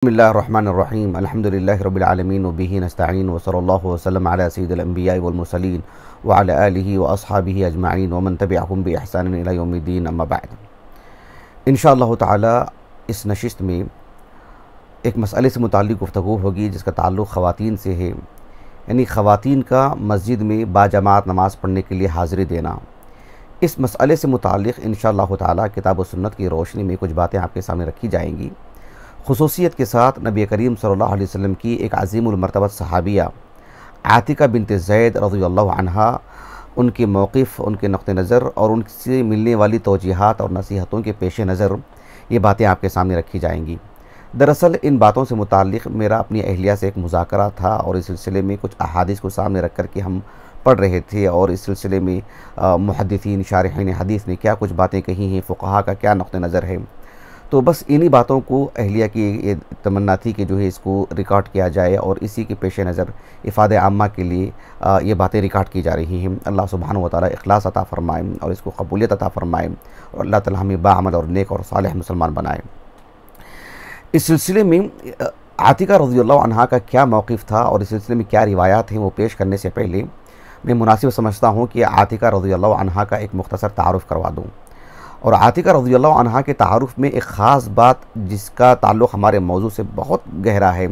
बिस्मिल्लाहिर्रहमानिर्रहीम अल्हम्दुलिल्लाहि रब्बिल आलमीन व बिही नस्तईन व सल्लल्लाहु वसल्लम अला सय्यिदिल अंबिया वल मुरसलीन व अला आलिहि व अस्हाबिहि अजमईन व मन तबिअहुम बि इहसान इला यौमिद्दीन अम्मा बाद। इंशाअल्लाह ताला इस नशिस्त में एक मसले से मुताल्लिक़ गुफ्तगू होगी जिसका ताल्लुक़ ख़वातीन से है, यानी ख़वातीन का मस्जिद में बाजमात नमाज़ पढ़ने के लिए हाज़िरी देना। इस मसले से मुताल्लिक़ इंशाअल्लाह ताला किताब व सुन्नत की रोशनी में कुछ बातें आपके सामने रखी जाएंगी। खुसूसियत के साथ नबी करीम सल्लल्लाहु अलैहि वसल्लम की एक अज़ीमुल मर्तबत सहाबिया आतिका बिन्त ज़ैद रज़ियल्लाहु अन्हा, उनके मौक़िफ़, उनके नुक़्ते नज़र और उनसे मिलने वाली तौजीहात और नसीहतों के पेश नज़र ये बातें आपके सामने रखी जाएंगी। दरअसल इन बातों से मुताल्लिक़ मेरा अपनी अहलिया से एक मुज़ाकरा था और इस सिलसिले में कुछ अहादीस को सामने रख कर के हम पढ़ रहे थे और इस सिलसिले में मुहद्दिसीन शारिहीन हदीस ने क्या कुछ बातें कही हैं, फ़ुक़हा का क्या नुक़्ते नज़र है। तो बस इन्हीं बातों को अहलिया की ये तमन्ना थी कि जो है इसको रिकॉर्ड किया जाए और इसी के पेश नज़र इफ़ादे आम्मा के लिए ये बातें रिकॉर्ड की जा रही हैं। अल्लाह सुब्हानहु व तआला इखलास अता फ़रमाए और इसको कबूलियत अता फ़रमाए और अल्लाह ताला हमें बाअमल और नेक और सालिह मुसलमान बनाए। इस सिलसिले में आतिका रज़ियल्लाहु अन्हा का क्या मौक़िफ़ था और इस सिलसिले में क्या रिवायात हैं वो पेश करने से पहले मैं मुनासिब समझता हूँ कि आतिका रज़ियल्लाहु अन्हा का एक मुख्तसर तारुफ़ करवा दूँ। और आतिका रज़ियल्लाहु अन्हा के तारुफ़ में एक ख़ास बात जिसका ताल्लुक़ हमारे मौजू से बहुत गहरा है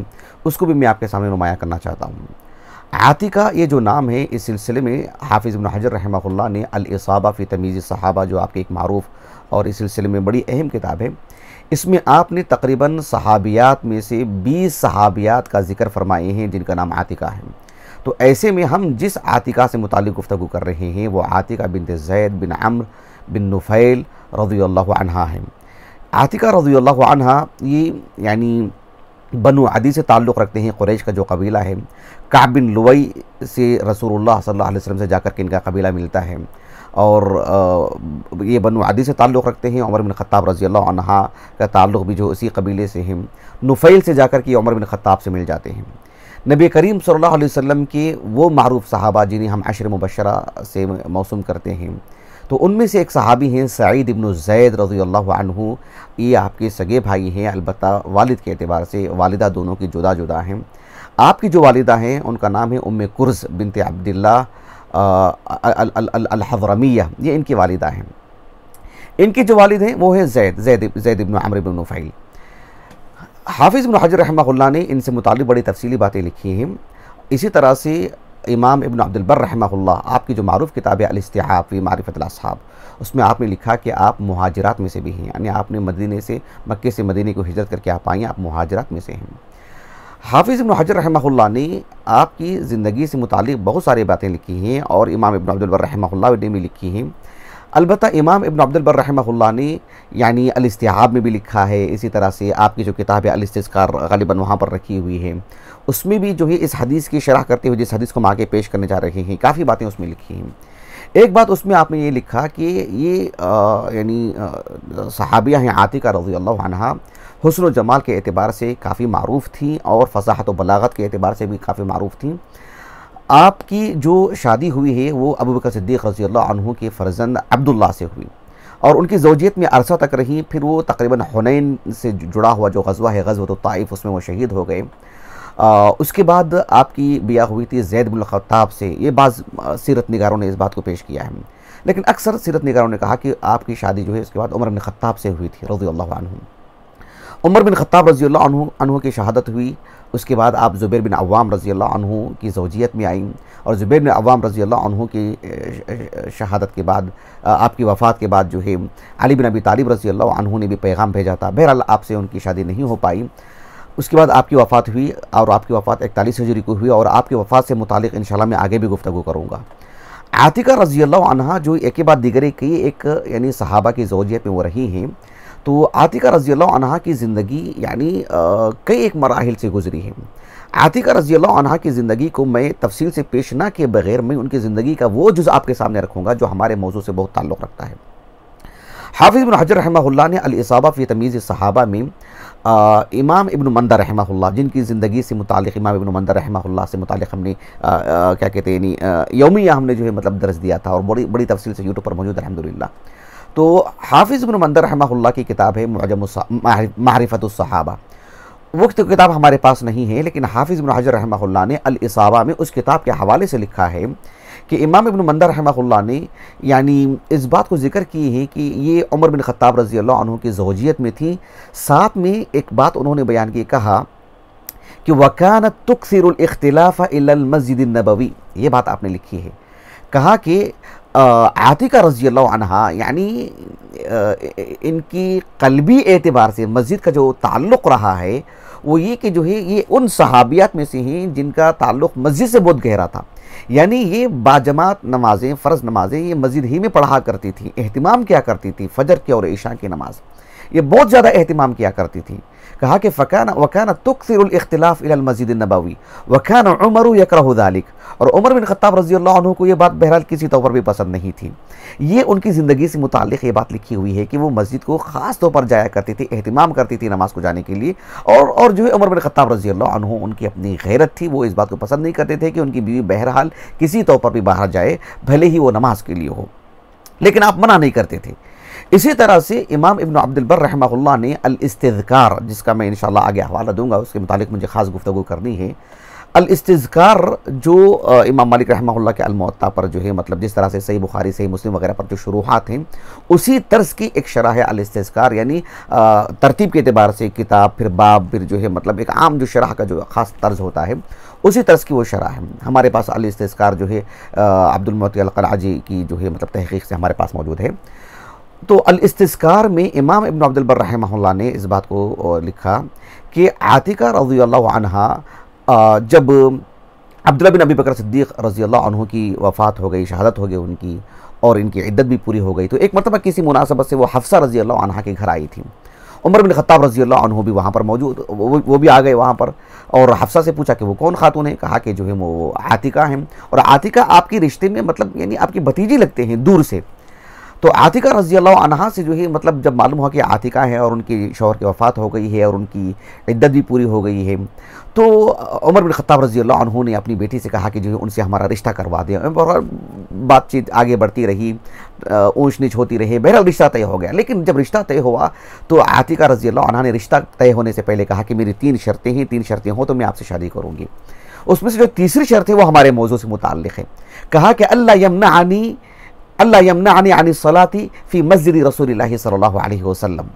उसको भी मैं आपके सामने नुमायाँ करना चाहता हूँ। आतिका ये जो नाम है, इस सिलसिले में हाफ़िज़ इब्न हजर रहमहुल्लाह ने अल-इसाबा फ़ी तमीज़ सहाबा, जो आपकी एक मारूफ़ और इस सिलसिले में बड़ी अहम किताब है, इसमें आपने तकरीबन सहाबियात में से 20 सहाबियात का ज़िक्र फरमाए हैं जिनका नाम आतिका है। तो ऐसे में हम जिस आतिका से मुताल्लिक़ गुफ्तगू कर रहे हैं वो आतिका बिन्त ज़ैद बिन अम्र बिन नुफ़ैल रज़ियल्लाहु अन्हा है। आतिका रज़ियल्लाहु अन्हा ये यानी बनु अदी से ताल्लुक़ रखते हैं। कुरैश का जो कबीला है, काब बिन लुवई से रसूलुल्लाह सल्लल्लाहु अलैहि वसल्लम से जाकर के इनका कबीला मिलता है और ये बनु अदी से ताल्लुक़ रखते हैं। उमर बिन ख़त्ताब रज़ियल्लाहु अन्हा का ताल्लुक़ भी जो इसी कबीले से है। नुफ़ैल से जाकर के उमर बिन ख़त्ताब से मिल जाते हैं। नबी करीम सल्लल्लाहु अलैहि वसल्लम के वो मारूफ़ सहाबा जिन्हें हम अशर मुबश्शरा से मौसूम करते हैं, तो उनमें से एक सहाबी हैं सईद इब्न ज़ैद रज़ियल्लाहु अन्हु। ये आपके सगे भाई हैं, अलबत्ता वालिद के एतबार से वालिदा दोनों की जुदा जुदा हैं। आपकी जो वालिदा हैं उनका नाम है उम्मे कुर्ज़ बिनत अब्दुल्लाह अल-हज़रमिया, ये इनकी वालिदा हैं। इनके जो वालिद हैं वो है ज़ैद इब्न अम्र इब्न नुफ़ैल। हाफ़िज़ इब्न हजर रहमहुल्लाह ने इनसे मुताल्लिक़ बड़ी तफ़सीली बातें लिखी हैं। इसी तरह से इमाम इब्न अब्दुल बर रहमहुल्लाह, आपकी जो मारूफ़ किताब है अल-इस्तिआब फ़ी मारिफ़तिल अस्हाब, उसमें आपने लिखा कि आप मुहाजिरात में से भी हैं, यानी आपने मक्के से मदीने को हिजरत करके आप आई, आप मुहाजिरात में से हैं। हाफ़िज़ इब्न हजर रहमहुल्लाह ने आपकी ज़िंदगी से मुताल्लिक़ बहुत सारी बातें लिखी हैं और इमाम इब्न अब्दुल बर रहमहुल्लाह ने भी लिखी हैं। अलबत्ता इमाम इब्न अब्दुल बर रहमहुल्लाह ने यानी अल-इस्तिआब में भी लिखा है। इसी तरह से आपकी जो किताब है अल-इस्तिज़कार ग़ालिबन वहाँ पर रखी हुई है, उसमें भी जो है इस हदीस की शरह करते हुए जिस हदीस को हम आगे पेश करने जा रहे हैं काफ़ी बातें उसमें लिखी हैं। एक बात उसमें आपने ये लिखा कि ये यानी सहाबिया हैं आतिका रज़ियल्लाहु अन्हा, हुस्न व जमाल के एतबार से काफ़ी मारूफ़ थी और फ़साहत व बलागत के एतबार से भी काफ़ी मारूफ़ थी। आपकी जो शादी हुई है वो अबू बकर सिद्दीक़ रज़ियल्लाहु अन्हु के फ़र्ज़ंद अब्दुल्लाह से हुई और उनकी ज़ौजियत में अरसा तक रही। फिर वो तकरीबन हुनैन से जुड़ा हुआ जो ग़ज़वा है ग़ज़वत ताइफ़, उसमें वो शहीद हो गए। उसके बाद आपकी बिया हुई थी ज़ैद बिन ख़त्ताब से। ये बाज़ सीरत निगारों ने इस बात को पेश किया है, लेकिन अक्सर सीरत निगारों ने कहा कि आपकी शादी जो है उसके बाद उमर बिन ख़त्ताब से हुई थी रज़ियल्लाहु अन्हु। उमर बिन ख़त्ताब रज़ियल्लाहु अन्हु की शहादत हुई। उसके बाद आप ज़ुबैर बिन अव्वाम रज़ियल्लाहु अन्हु की ज़ौजियत में आई और ज़ुबैर बिन अव्वाम रज़ियल्लाहु अन्हु की शहादत के बाद आपकी वफ़ात के बाद जो है अली बिन अबी तालिब रज़ियल्लाहु अन्हु ने भी पैगाम भेजा था। बहरहाल आपसे उनकी शादी नहीं हो पाई। उसके बाद आपकी वफ़ात हुई और आपकी वफ़ात 41 हिजरी को हुई और आपकी वफ़ात से मुतालिक़ इंशाअल्लाह मैं आगे भी गुफ्तगू करूँगा। आतिका रज़ियल्लाहु अन्हा जो एक के बाद दीगरे की एक यानी सहाबा की ज़ौजियत में वो रही हैं, तो आतिका रज़ियल्लाहु अन्हा की ज़िंदगी यानी कई एक मराहिल से गुज़री है। आतिका रज़ियल्लाहु अन्हा की ज़िंदगी को मैं तफसील से पेश ना किए बग़ैर मैं उनकी ज़िंदगी का वो जुज़ आपके सामने रखूँगा जो हमारे मौजू से बहुत ताल्लुक़ रखता है। हाफ़िज़ इब्न हजर रहमहुल्लाह ने अल-इसाबा फ़ी तमीज़ सहाबा में इमाम इब्न मंदा रहमहुल्लाह, जिनकी ज़िंदगी से मुताल्लिक़ इमाम इब्न मंदा रहमहुल्लाह से मुताल्लिक़ हमने क्या कहते हैं यानी यौमिया हमने जो है मतलब दर्स दिया था और बड़ी तफसील से यूट्यूब पर मौजूद है अल्हम्दुलिल्लाह। तो हाफ़िज़ इब्न मंदा रहमहुल्लाह की किताब है मुअजम मारिफ़तुस सहाबा, वो तो किताब हमारे पास नहीं है, लेकिन हाफिज़ इब्न हजर रहमहुल्लाह ने अल इसाबा में उस किताब के हवाले से लिखा है कि इमाम इब्न मंदर रहमहुल्लाह ने यानी इस बात को जिक्र की है कि ये उमर बिन ख़त्ताब रज़ी अल्लाह अन्हु की ज़ौजियत में थी। साथ में एक बात उन्होंने बयान की, कहा कि वकानत तुक्सिरुल इख्तिलाफ़ इलल मस्जिद नबवी, ये बात आपने लिखी है। कहा कि आतिका रज़ी अल्लाह अन्हा यानी इनकी क़ल्बी एतबार से मस्जिद का जो ताल्लुक़ रहा है वो ये कि जो है ये उन सहाबियात में से हैं जिनका ताल्लुक़ मस्जिद से बहुत गहरा था। यानी ये बाजमात नमाज़ें, फ़र्ज़ नमाज़ें ये मस्जिद ही में पढ़ा करती थी, एहतिमाम किया करती थी। फ़जर की और इशा की नमाज़ ये बहुत ज़्यादा एहतिमाम किया करती थी। कहा कि वकाना तुक्सिरुल इख्तिलाफ़ इलल मस्जिद नबवी वकाना उमर यकरहु ज़ालिक, और उमर बिन ख़त्ताब रज़ी अल्लाह अन्हु को ये बात बहरहाल किसी तौर पर भी पसंद नहीं थी। ये उनकी ज़िंदगी से मुताल्लिक़ ये बात लिखी हुई है कि वो मस्जिद को ख़ास तौर पर जाया करती थी, एहतिमाम करती थी नमाज़ को जाने के लिए। और जो है उमर बिन ख़त्ताब रज़ी अल्लाह अन्हु उनकी अपनी गैरत थी, वो इस बात को पसंद नहीं करते थे कि उनकी बीवी बहरहाल किसी तौर पर भी बाहर जाए, भले ही वो नमाज के लिए हो, लेकिन आप मना नहीं करते थे। इसी तरह से इमाम इब्न अब्दुल बर रहमहुल्लाह ने अल इस्तिज़कार, जिसका मैं इंशाअल्लाह आगे हवाला दूंगा, उसके मुतालिक मुझे ख़ास गुफ्तगू करनी है। अल इस्तिज़कार जो इमाम मालिक रहमहुल्लाह के अल मुअत्ता पर जो है मतलब जिस तरह से सही बुखारी, सही मुस्लिम वगैरह पर जो शुरूहात हैं उसी तर्ज की एक शरह है अल इस्तिज़कार, यानी तरतीब के अतबार से किताब, फिर बाब, फिर जो है मतलब एक आम जो शरह का जो ख़ास तर्ज होता है उसी तर्ज की वो शरह है। हमारे पास अल इस्तिज़कार जो है अब्दुल मुअत्ती अल क़लाजी की जो है मतलब तहक़ीक़ से हमारे पास मौजूद है। तो अल इस्तिज़कार में इमाम इब्न अब्दुल बर रहमहुल्लाह ने इस बात को लिखा कि आतिका रज़ी अल्लाह अन्हा जब अब्दुल्लाह बिन अबी बकर सिद्दीक़ रज़ी अल्लाह अन्हु की वफ़ात हो गई, शहादत हो गई उनकी, और इनकी इद्दत भी पूरी हो गई, तो एक मरतबा किसी मुनासबत से वो हफ्सा रज़ी अल्लाह अन्हा के घर आई थी। उमर बिन ख़त्ताब रज़ी अल्लाह अन्हु भी वहाँ पर मौजूद, वो भी आ गए वहाँ पर, और हफ्सा से पूछा कि वो कौन खातून है। कहा कि जो है वो आतिका हैं, और आतिका आपके रिश्ते में मतलब यानी आपकी भतीजी लगते हैं दूर से। तो आतिका रज़ी अल्लाह अन्हा से जो है मतलब जब मालूम हुआ कि आतिका है और उनकी शौहर की वफ़ात हो गई है और उनकी इद्दत भी पूरी हो गई है, तो उमर बिन ख़त्ताब रज़ी अल्लाह अन्हु ने अपनी बेटी से कहा कि जो है उनसे हमारा रिश्ता करवा दें। और बातचीत आगे बढ़ती रही, ऊंच नीच होती रही, बहरहाल रिश्ता तय हो गया। लेकिन जब रिश्ता तय हुआ तो आतिका रज़ी अल्लाह अन्हा ने रिश्ता तय होने से पहले कहा कि मेरी 3 शर्तें हैं, 3 शर्तें हों तो मैं आपसे शादी करूँगी। उसमें से जो तीसरी शर्त है वो हमारे मौजू से मुताल्लिक़ है। कहा कि अल्लाह यमनअनी अन सलाती फ़ी मस्जिद रसूलिल्लाह सल्लल्लाहु अलैहि वसल्लम।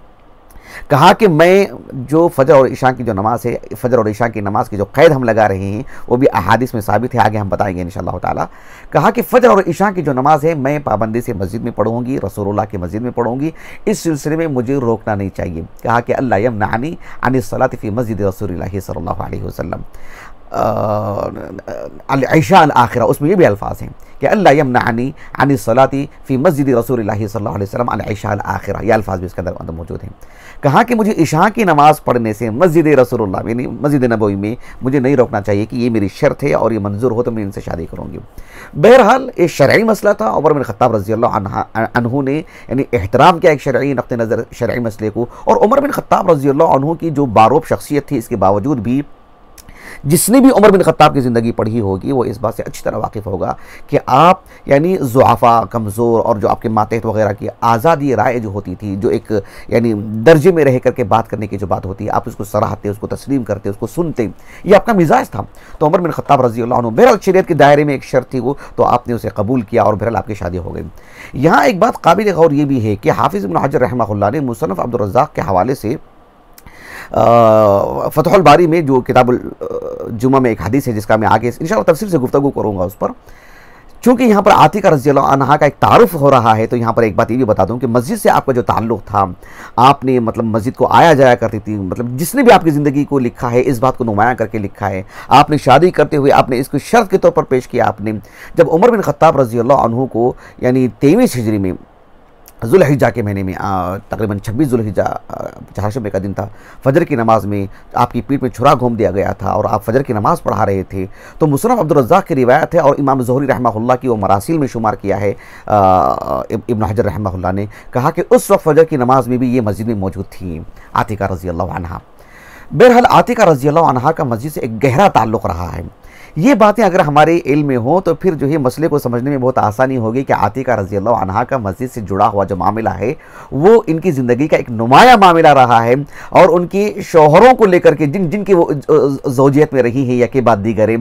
कहा कि मैं जो फ़जर और इशा की जो नमाज़ है, फ़जर और इशा की नमाज़ की जो क़ैद हम लगा रहे हैं वो भी अहादीस में साबित है, आगे हम बताएंगे इंशाअल्लाह ताला। कहा कि फ़जर और इशा की जो नमाज़ है मैं पाबंदी से मस्जिद में पढ़ूँगी, रसूलुल्लाह की मस्जिद में पढ़ूँगी, इस सिलसिले में मुझे रोकना नहीं चाहिए। कहा कि अल्लाह यमनअनी अन सलाती फ़ी मस्जिद रसूलिल्लाह सल्लल्लाहु अलैहि वसल्लम अल-इशा अल-आखिरा, उसमें ये भी अल्फाज हैं कि अल्लाह यमनअनी अन सलाती फ़ी मस्जिद रसूलिल्लाह सल्लल्लाहु अलैहि वसल्लम अल-इशा अल-आखिरा, ये अल्फाज भी इसके अंदर मौजूद हैं। कहा कि मुझे इशा की नमाज़ पढ़ने से मस्जिद रसूलुल्लाह यानी मस्जिद नबवी में मुझे नहीं रोकना चाहिए, कि ये मेरी शर्त है और ये मंजूर हो तो मैं इनसे शादी करूँगी। बहरहाल एक शरई मसला था, उमर बिन ख़त्ताब रज़ी अल्लाह अन्हु ने यानी एहतराम किया एक शरई नक़्ते नज़र शरई मसले को। और उमर बिन ख़त्ताब रज़ी अल्लाह अन्हु की जो बारोब शख्सियत थी, इसके बावजूद भी जिसने भी उमर बिन ख़त्ताब की ज़िंदगी पढ़ी होगी वो इस बात से अच्छी तरह वाकिफ़ होगा कि आप यानी ज़ुआफ़ा, कमज़ोर और जो आपके मातहत वगैरह की आज़ादी राय जो होती थी, जो एक यानी दर्जे में रह करके बात करने की जो बात होती है, आप उसको सराहते, उसको तस्लीम करते, उसको सुनते, ये आपका मिजाज था। तो उमर बिन ख़त्ताब रज़ी अल्लाह अन्हु बहरहाल शरीयत के दायरे में एक शर्त थी वो, तो आपने उसे कबूल किया और बहरहाल आपकी शादी हो गई। यहाँ एक बात काबिल गौर ये भी है कि हाफिज़ इब्न हजर रहमहुल्लाह ने मुसन्नफ़ अब्दुर रज़्ज़ाक़ के हवाले से फ़तहुल बारी में जो किताबुल जुमा में एक हदीस है जिसका मैं आगे इंशाअल्लाह तफसील से गुफ्तगू करूँगा उस पर। चूँकि यहाँ पर आतिका रज़ी अल्लाह अन्हा का एक तारुफ हो रहा है, तो यहाँ पर एक बात ये भी बता दूँ कि मस्जिद से आपका जो ताल्लुक़ था, आपने मतलब मस्जिद को आया जाया करती थी, मतलब जिसने भी आपकी ज़िंदगी को लिखा है इस बात को नुमायाँ करके लिखा है। आपने शादी करते हुए आपने इसको शर्त के तौर पर पेश किया। आपने जब उमर बिन ख़त्ताब रज़ी अल्लाह अन्हु को यानी 23 हिजरी में ज़ुल्हिज्जा के महीने में तकरीबन 26 ज़ुल्हिज्जा चारशंबे का दिन था, फ़जर की नमाज़ में आपकी पीठ में छुरा घूम दिया गया था और आप फ़जर की नमाज़ पढ़ा रहे थे। तो मुसन्नफ़ अब्दुर रज़्ज़ाक़ की रिवायत है और इमाम ज़ुहरी रहमहुल्लाह की वो मरासिल में शुमार किया है इब्न हजर रहमहुल्लाह ने, कहा कि उस वक्त फ़जर की नमाज़ में भी ये मस्जिद में मौजूद थी आतिका रज़ी अल्लाह अन्हा। बहरहाल आतिका रज़ी अल्लाह अन्हा का मस्जिद से एक गहरा ताल्लुक़ रहा है। ये बातें अगर हमारे इल्म में हो तो फिर जो है मसले को समझने में बहुत आसानी होगी कि आतिका रज़ी अल्लाह अन्हा का मस्जिद से जुड़ा हुआ जो मामला है वो इनकी ज़िंदगी का एक नुमाया मामला रहा है, और उनके शौहरों को लेकर के जिनकी वो ज़ौजियत में रही है या के बाद दीगर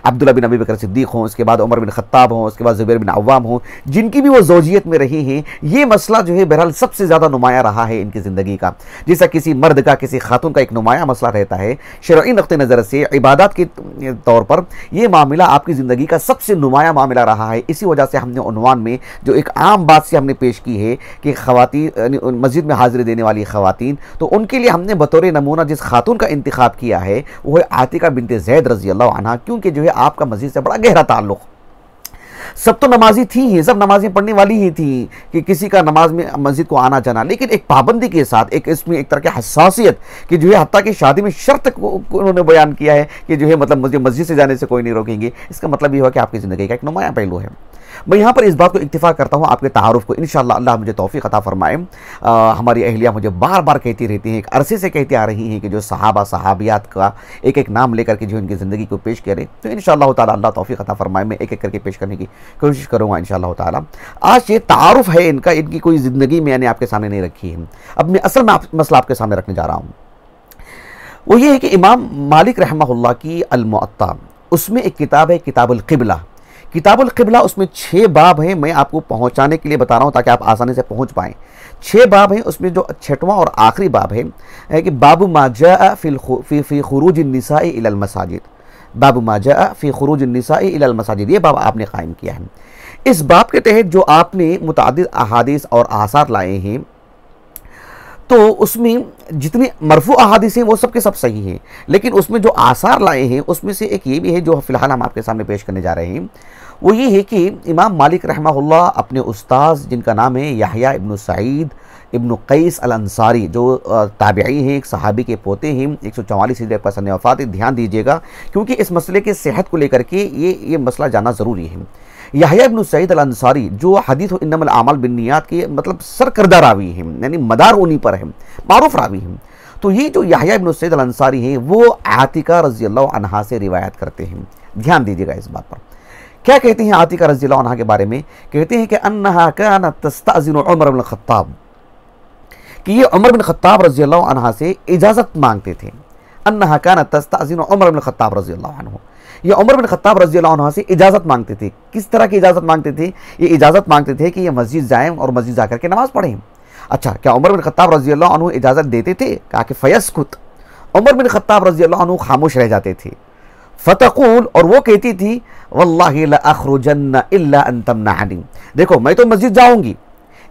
अब्दुल्ला बिन अबी बकर सिद्दीक़ हों, उसके बाद उमर बिन ख़त्ताब हों, उसके बाद ज़ुबैर बिन अव्वाम हों, जिनकी भी वो ज़ौजियत में रही हैं, ये मसला जो है बहरहाल सबसे ज़्यादा नुमाया रहा है इनकी ज़िंदगी का। जैसा किसी मर्द का किसी खातून का एक नुमाया मसला रहता है, शरई नुक्ते नज़र से इबादत के तौर पर ये मामला आपकी ज़िंदगी का सबसे नुमाया मामला रहा है। इसी वजह से हमने उन्वान में जो एक आम बात से हमने पेश की है कि ख़वातीन मस्जिद में हाज़िरी देने वाली ख़वातीन, तो उनके लिए हमने बतौर नमूना जिस खातून का इंतखाब किया है वो है आतिका बिन्त ज़ैद रज़ी अल्लाह अन्हा, क्योंकि जो है आपका मस्जिद से बड़ा गहरा ताल्लुक़। सब तो नमाजी थी ही, सब नमाज़ें पढ़ने वाली ही थी कि किसी का नमाज में मस्जिद को आना जाना, लेकिन एक पाबंदी के साथ, एक इसमें एक तरह की हसासियत कि जो है हत्ता कि शादी में शर्त को उन्होंने बयान किया है कि जो है मतलब मुझे मस्जिद से जाने से कोई नहीं रोकेंगे। इसका मतलब ये हुआ कि आपकी ज़िंदगी का एक नुमाया पहलू है। मैं यहाँ पर इस बात को इत्तिफाक करता हूँ आपके तारुफ को, इंशाअल्लाह अल्लाह मुझे तौफीक अता फरमाए। हमारी अहलिया मुझे बार बार कहती रहती हैं, एक अरसे से कहती आ रही हैं कि जो सहाबा सहाबियात का एक एक नाम लेकर के जो इनकी ज़िंदगी को पेश करें, तो इंशाअल्लाह ताला अल्लाह तौफीक अता फरमाए। मैं एक एक करके पेश करने की कोशिश करूँगा इंशाअल्लाह ताला। आज ये तारुफ है इनका, इनकी कोई ज़िंदगी मैंने आपके सामने नहीं रखी है। अब मैं असल में मसला आपके सामने रखने जा रहा हूँ, वो ये है कि इमाम मालिक रहमहुल्लाह की अल मुअत्ता, उसमें एक किताब है किताबुल क़िबला। किताबुल क़िबला उसमें 6 बाब हैं, मैं आपको पहुंचाने के लिए बता रहा हूं ताकि आप आसानी से पहुंच पाएँ। 6 बाब हैं, उसमें जो 6वां और आखिरी बाब है कि बाबु मा जाअ फ़ी खुरूज निसाई इलल मसाजिद, बाबु मा जाअ फ़ी खुरूज निसाई इलल मसाजिद, ये बाब आपने कायम किया है। इस बाब के तहत जो आपने मुतअद्दिद अहादीस और आसार लाए हैं, तो उसमें जितनी मरफू अहादीस हैं वो सब के सब सही हैं, लेकिन उसमें जो आसार लाए हैं उसमें से एक ये भी है जो फ़िलहाल हम आपके सामने पेश करने जा रहे हैं। वो ये है कि इमाम मालिक रहमहुल्लाह अपने उस्ताद जिनका नाम है यहया इब्न सईद इब्न क़ैस अल अंसारी, जो ताबिई हैं, एक सहाबी के पोते हैं, 144 हिजरी पर सन वफ़ात। ध्यान दीजिएगा क्योंकि इस मसले के सेहत को लेकर के ये मसला जानना ज़रूरी है। यहया इब्न सईद अल अंसारी जो हदीस इन्नमल आमाल बिन्नियात के मतलब सरकर्दा रावी हैं, यानी मदार उन्हीं पर है, मारूफ रावी हैं। तो ये जो यहया इब्न सईद अल अंसारी हैं वो आतिका रज़ी अल्लाह अन्हा से रिवायत करते हैं। ध्यान दीजिएगा इस बात पर। क्या कहते हैं आतिका रज़ी अल्लाह अन्हा के बारे में? कहते हैं कि अन्नहा कानत तस्तअज़िनु उमर बिन ख़त्ताब, कि ये उमर बिन ख़त्ताब रज़ी अल्लाह अन्हा से इजाज़त मांगते थे। अन्नहा कानत तस्तअज़िनु उमर बिन ख़त्ताब रज़ी अल्लाह अन्हु, ये उमर बिन ख़त्ताब रज़ी अल्लाह अन्हु से इजाज़त मांगते थे। किस तरह की इजाज़त मांगते थे? ये इजाज़त मांगते थे कि ये मस्जिद जाएँ और मस्जिद जाकर के नमाज़ पढ़ें। अच्छा, क्या उमर बिन ख़त्ताब रज़ी अल्लाह अन्हु इजाज़त देते थे? कहा कि फ़यस्कुत, उमर बिन ख़त्ताब रज़ी अल्लाह अन्हु खामोश रह जाते थे। फ़तक़ूल, और वो कहती थी वल्लाहि ला अख़रुजन्ना इल्ला अन तमनअनी, देखो मैं तो मस्जिद जाऊँगी,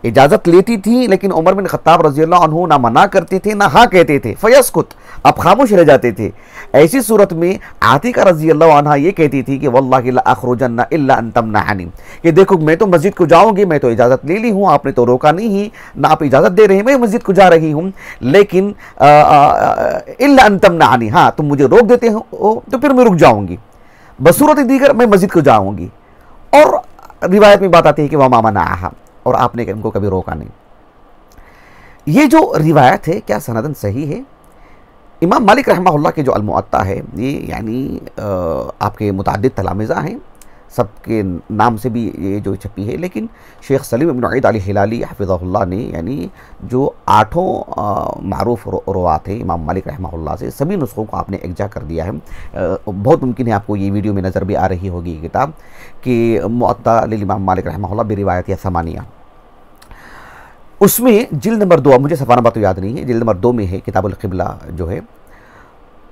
इजाज़त लेती थी, लेकिन उमर बिन ख़त्ताब रज़ी अल्लाह अन्हु ना मना करते थे ना हाँ कहते थे। फ़यस्कुत, अब खामोश रह जाते थे। ऐसी सूरत में आतिका रज़ी अल्लाह अन्हा ये कहती थी कि वल्लाहि ला अख़रुजन्ना इल्ला अन तमनअनी, कि देखो मैं तो मस्जिद को जाऊँगी, मैं तो इजाज़त ले ली हूँ, आपने तो रोका नहीं, ना आप इजाज़त दे रहे हैं, मैं मस्जिद को जा रही हूँ, लेकिन इल्ला अन तमनअनी, हाँ तुम मुझे रोक देते हो तो फिर मैं रुक जाऊँगी, बसूरत दीगर मैं मस्जिद को जाऊँगी। और रिवायत में बात आती है कि वह मामा ना, और आपने उनको कभी रोका नहीं। ये जो रिवायत है क्या सनदन सही है? इमाम मालिक रहमहुल्लाह के जो अल मुअत्ता है ये यानी आपके मुतअद्दिद तलामिज़ा हैं, सबके नाम से भी ये जो छपी है, लेकिन शेख सलीम इब्न ईद अल हिलाली हफ़िज़हुल्लाह ने यानी जो 8 मारूफ रुवात हैं इमाम मालिक रहमहुल्लाह से, सभी नुस्खों को आपने एकजा कर दिया है। बहुत मुमकिन है आपको ये वीडियो में नज़र भी आ रही होगी ये किताब कि मुअत्ता लिल इमाम मालिक रहमहुल्लाह बिरिवायत या समानिया, उसमें जिल्द नंबर 2, मुझे सफ़ा नंबर तो याद नहीं है, जिल्द नंबर 2 में है किताबुल क़िबला जो है।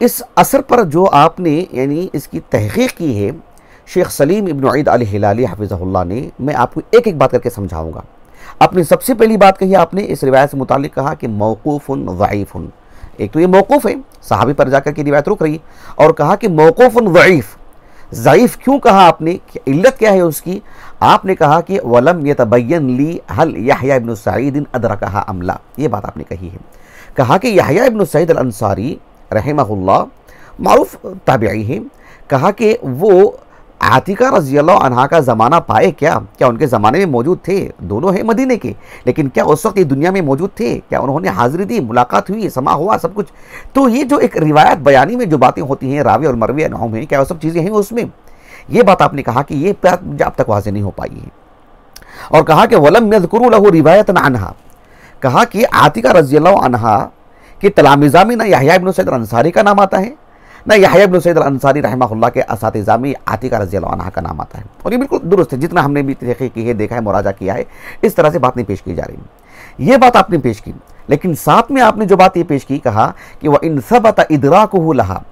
इस असर पर जो आपने यानी इसकी तहक़ीक़ की है शेख सलीम इब्न ईद अल हिलाली हफ़िज़हुल्लाह ने, मैं आपको एक एक बात करके समझाऊँगा। अपनी सबसे पहली बात कही आपने इस रिवायत से मुतालिक कहा कि मौक़ूफ़ुन ज़ईफ़ुन, एक तो ये मौक़ूफ़ है, सहाबी पर जाकर के रिवायत रुक रही, और कहा कि मौक़ूफ़ुन ज़ईफ़, ज़ईफ़ क्यों कहा आपने? इल्लत क्या है उसकी? आपने कहा कि वलम यतबय्यन ली हल यहया इब्न सईद अदरकहा अमला, ये बात आपने कही है। कहा कि यहया इब्न सईद अल अंसारी रहमहुल्लाह मारूफ ताबिई हैं, कहा कि वो आतिका रज़ी अल्लाह अन्हा का ज़माना पाए क्या उनके ज़माने में मौजूद थे? दोनों हैं मदीने के, लेकिन क्या उस वक्त ये दुनिया में मौजूद थे? क्या उन्होंने हाज़िरी दी, मुलाकात हुई, समा हुआ, सब कुछ? तो ये जो एक रिवायत बयानी में जो बातें होती हैं रावी और मरवी अनहुम में, क्या वो सब चीज़ें हैं उसमें? ये बात आपने कहा कि ये बात अब तक वाज़ेह नहीं हो पाई है। और कहा कि वलम यज़कुरू लहू रिवायतन अन्हा, कहा कि आतिका रज़ी अल्लाह अन्हा के तलामिज़ा में ना यहया इब्न सईद अल-अंसारी का नाम आता है, ना यहया इब्न सईद अल-अंसारी रहमहुल्लाह के असातिज़ा में आतिका रज़ी अल्लाह अन्हा का नाम आता है। और ये बिल्कुल दुरुस्त है, जितना हमने भी तहक़ीक़ की है, देखा है, मुराजा किया है, इस तरह से बात नहीं पेश की जा रही। ये बात आपने पेश की, लेकिन साथ में आपने जो बात ये पेश की, कहा कि वह इन सबत इदराकुहु लहा,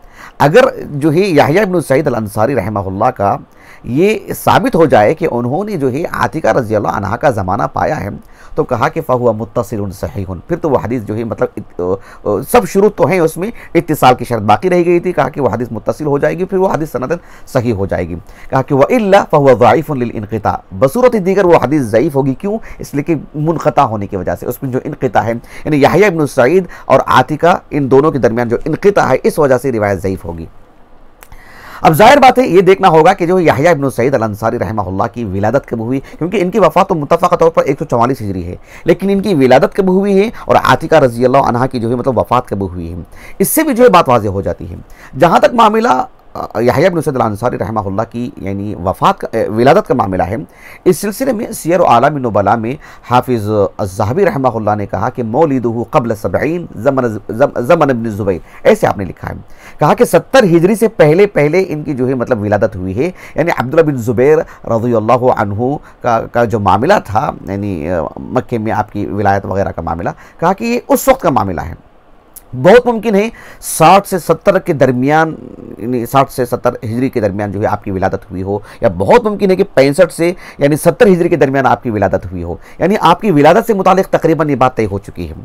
अगर जो है यहया इब्न सईद अल-अंसारी रहमहुल्लाह का ये साबित हो जाए कि उन्होंने जो है आतिका रज़ी अल्लाह अन्हा का ज़माना पाया है, तो कहा कि फ़हुवा मुत्तसिलुन सहीहुन, फिर तो वह हदीस जो है मतलब सब शुरूत तो हैं उसमें, इत्तिसाल की शर्त बाकी रह गई थी। कहा कि वह हदीस मुत्तसिल हो जाएगी, फिर वह हदीस सनदन सही हो जाएगी। कहा कि वह इल्ला फ़हुवा ज़ईफ़ुन लिल इनक़िता, बसूरत दीगर वो हदीस ज़ईफ़ होगी। क्यों? इसलिए कि मुनक़ता होने की वजह से, उसमें जो इनक़िता है, यानी यहया इब्न सईद और आतिका इन दोनों के दरमियान जो इनक़िता है, इस वजह से रिवायत ज़ईफ़ होगी। अब जाहिर बात है, ये देखना होगा कि जो यहया इब्न सईद अल-अंसारी रहमहुल्लाह की विलादत कब हुई, क्योंकि इनकी वफ़ात तो मुत्तफ़क़ तौर पर 144 हिजरी है, लेकिन इनकी विलादत कब हुई है और आतिका रज़ी अल्लाह अन्हा की जो है मतलब वफ़ात कब हुई है, इससे भी जो है बात वाज़ेह हो जाती है। जहाँ तक मामला यहया इब्न सईद अल-अंसारी रहमहुल्लाह की यानी वफ़ात का विलादत का मामला है, इस सिलसिले में सियर व आलाम नुबला में हाफिज़ अज़्ज़ाहबी रहमहुल्लाह ने कहा कि मौलिदुहु क़ब्ल 70 ज़मन इब्न ज़ुबैर, ऐसे आपने लिखा है। कहा कि 70 हिजरी से पहले इनकी जो है मतलब विलादत हुई है, यानी अब्दुल्लाह बिन ज़ुबैर रज़ियल्लाहु अन्हु का जो मामला था, यानी मक्के में आपकी विलायत वगैरह का मामला, कहा कि ये उस वक्त का मामला है। बहुत मुमकिन है 60 से 70 के दरमियान, 60 से 70 हिजरी के दरमियान जो है आपकी विलादत हुई हो, या बहुत मुमकिन है कि 65 से यानी 70 हिजरी के दरमियान आपकी विलादत हुई हो, यानी आपकी विलादत से मुतालिक तकरीबन ये बात तय हो चुकी है।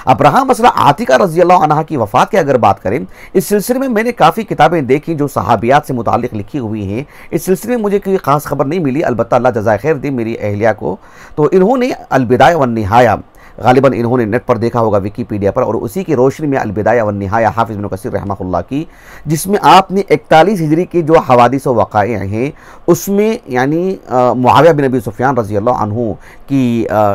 अब रहा मसला आतिका रज़ी अल्लाह अन्हा की वफ़ात की अगर बात करें, इस सिलसिले में मैंने काफ़ी किताबें देखी जो सहाबियात से मुतालिक लिखी हुई हैं। इस सिलसिले में मुझे कोई ख़ास खबर नहीं मिली, अलबत्ता अल्लाह जज़ाए खैर दे मेरी अहलिया को, तो इन्होंने अल-बिदाया वन निहाया, गालिबन इन्होंने नेट पर देखा होगा, विकीपीडिया पर, और उसी की रोशनी में अल-बिदाया वन निहाया हाफिज़ इब्न कसीर रहमहुल्लाह की, जिसमें आपने 41 हिजरी के जो हवादिस व वाक़ाए हैं उसमें यानी मुआविया बिन अबी सुफ़ियान रज़ी अल्लाह अन्हु की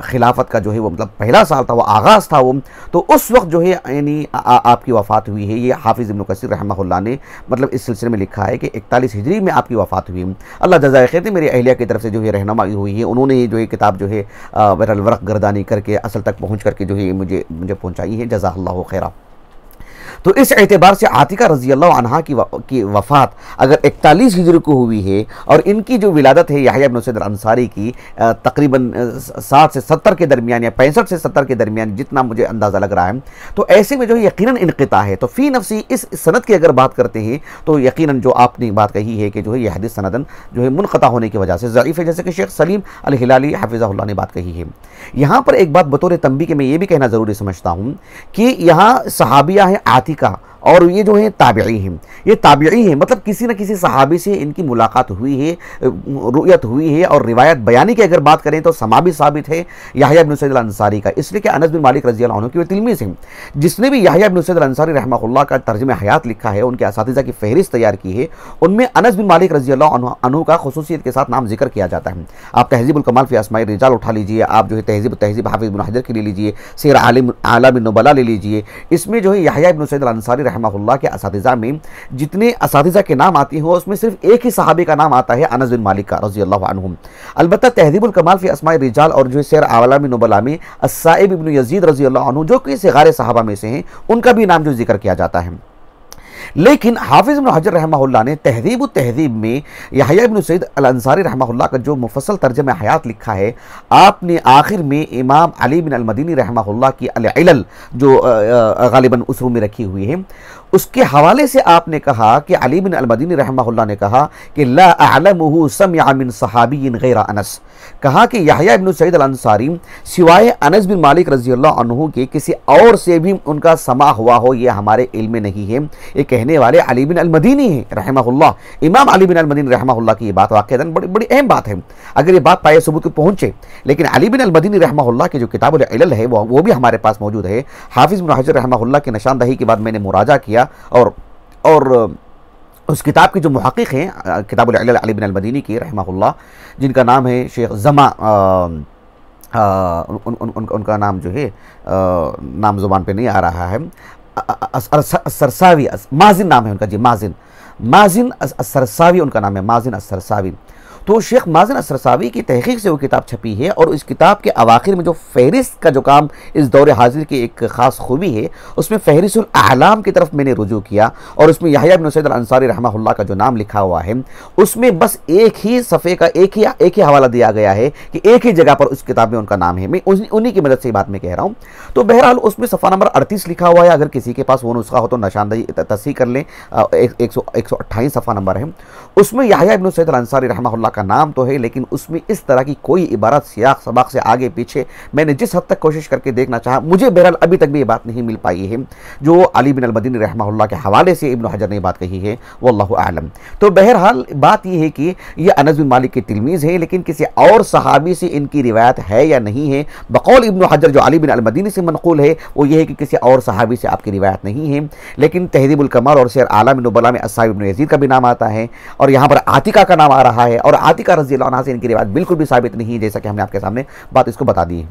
खिलाफत का जो है वो मतलब पहला साल था, वो आगाज़ था वो, तो उस वक्त जो है यानी आपकी वफ़ात हुई है। ये हाफिज़ इब्न कसीर रहमहुल्लाह ने मतलब इस सिलसिले में लिखा है कि 41 हिजरी में आपकी वफ़ात हुई। अल्लाह जज़ाए खैर दे मेरी अहलिया की तरफ से जो है रहनुमाई हुई है, उन्होंने जो है किताब जो है बहरहाल वर्क़ गर्दानी करके असल तक पहुँच करके जो है मुझे पहुँचाई है, जज़ाअल्लाहु खैरा। तो इस एतबार से आतिका रज़ी अल्लाह अन्हा की वफ़ात अगर 41 हिजरी को हुई है और इनकी जो विलादत है यहया इब्न सईद अल-अंसारी की तकरीबन 60 से 70 के दरमियान या 65 से 70 के दरमियान, जितना मुझे अंदाज़ा लग रहा है, तो ऐसे में जो है यकीनन इनक़िता है। तो फ़ी नफ़सी इस सनद की अगर बात करते हैं तो यकीनन जो आपने बात कही है कि जो है यह हदीस सनदन जो है मुनक़ता होने की वजह से ज़ईफ़ है, जैसे कि शेख सलीम अल-हिलाली हफ़िज़हुल्लाह ने बात कही है। यहाँ पर एक बात बतौर तंबी के मैं ये भी कहना ज़रूरी समझता हूँ कि यहाँ सहाबिया हैं आतिका और ये जो है ताबिई हैं, ये ताबिई हैं, मतलब किसी न किसी सहाबी से इनकी मुलाकात हुई है, रुयत हुई है। और रिवायत बयानी की अगर बात करें तो समा भी साबित है यहया इब्न सईद अल-अंसारी का, इसलिए कि अनस बिन मालिक रज़ी अल्लाह अन्हु के तिलमीज़ हैं। जिसने भी यहया इब्न सईद अल-अंसारी रहमहुल्लाह का तर्जुमे हयात लिखा है, उनके असातिज़ा की फ़हरिस्त तैयार की है, उनमें अनस बिन मालिक रज़ी अल्लाह अन्हु का ख़ुसूसियत के साथ नाम जिक्र किया जाता है। आप तहज़ीबुल कमाल फ़ी अस्माए रिजाल उठा लीजिए, आप जो है तहज़ीब हाफ़िज़ इब्न हजर की ले लीजिए, सीर आलम नुबला ले लीजिए, इसमें जो है यहया इब्न सईद अल-अंसारी रहमहुल्लाह के असातिज़ा में जितने असातिज़ा के नाम आती हैं उसमें सिर्फ एक ही सहाबी का नाम आता है, अनस बिन मालिक का रज़ी अल्लाह अन्हु। अलबत्ता तहज़ीबुल कमाल फ़ी अस्माए रिजाल और जो सीर आलम नुबला में अस्साइब इब्न यज़ीद रज़ी अल्लाह अन्हु, जो कि सिगारे सहाबा में से हैं, उनका भी नाम जो जिक्र किया जाता है। लेकिन हाफिज़ इब्न हजर रहमहुल्लाह ने तहज़ीब तहज़ीब में यहया इब्न सईद अल-अंसारी रहमहुल्लाह का जो मुफस्सल तर्जुमा हयात लिखा है, आपने आखिर में इमाम अली बिन अल-मदीनी रहमहुल्लाह की अल-इलल जो गालिबन उसरू में रखी हुई है, उसके हवाले से आपने कहा कि अली बिन अल-मदीनी रहमहुल्लाह ने कहा कि ला अअलमुहु समिअ मिन सहाबिय्यिन गैर अनस, कहा कि यहया इब्न सईद अल-अंसारी सिवाय अनस बिन मालिक रज़ी अल्लाह अन्हु के किसी और से भी उनका समा हुआ हो ये हमारे इल्म में नहीं है। ये कहने वाले अली बिन अल-मदीनी हैं रहमहुल्लाह, इमाम अली बिन अल-मदीनी रहमहुल्लाह की ये बात वाक़ईतन बड़ी अहम बात है अगर ये बात पाए सबूत को पहुँचे। लेकिन अली बिन अल-मदीनी रहमहुल्लाह की जो किताब अल-इलल है वो भी हमारे पास मौजूद है। हाफिज़ इब्न हजर रहमहुल्लाह की निशानदही के बाद मैंने मुराजा किया और उस किताब के जो मुहक़्क़िक़ हैं किताबुल इल्ल अली बिन अल-मदीनी की रहमहुल्लाह, जिनका नाम है शेख ज़मा, उनका नाम जो है नाम ज़ुबान पे नहीं आ रहा है, सरसावी, माजिन नाम है उनका जी, माजिन सरसावी उनका नाम है, माजिन सरसावी। तो शेख माजिन सरसावी की तहक़ीक़ से वो किताब छपी है, और इस किताब के अवाखिर में जो फ़हरिस्त का जो काम इस दौर हाजिर की एक ख़ास खूबी है, उसमें फ़हरिस्तुल आलाम की तरफ मैंने रुजू किया, और उसमें यहया इब्न सईद अल-अंसारी रहमहुल्लाह का जो नाम लिखा हुआ है, उसमें बस एक ही सफ़े का एक ही हवाला दिया गया है कि एक ही जगह पर उस किताब में उनका नाम है। मैं उन्हीं की मदद से ये बात मैं कह रहा हूँ। तो बहरहाल उसमें सफ़ा नंबर 38 लिखा हुआ है, अगर किसी के पास वो नुस्खा हो तो निशानदही तस्हीह कर लें, 128 सफ़ा नंबर है। उसमें यहया इब्न सईद अल-अंसारी रहमहुल्लाह का नाम तो है, लेकिन उसमें इस तरह की कोई इबारत सियाक सबाक से आगे पीछे मैंने जिस हद तक कोशिश करके देखना चाहा, मुझे बहरहाल अभी तक भी ये बात नहीं मिल पाई है जो अली बिन अल-मदीनी रहमहुल्लाह के हवाले से इब्न हजर ने बात कही है, वल्लाहु आलम। तो बहरहाल बात यह है कि ये अनस बिन मालिक के तिलमीज़ है, लेकिन किसी और सहाबी से इनकी रिवायत है या नहीं है। बकौल इब्न हजर जो अली बिन अल-मदीनी से मनक़ूल है वो ये है कि किसी और सहाबी से आपकी रिवायत नहीं है, लेकिन तहज़ीबुल कमाल और सियर आलम नुबला में अस्साब इब्न यज़ीद का भी नाम आता है, और यहाँ पर आतिका का नाम आ रहा है, और आतिका रज़ियल्लाहु अन्हा से इनकी रिवायत बिल्कुल भी साबित नहीं है, जैसा कि हमने आपके सामने बात इसको बता दी है,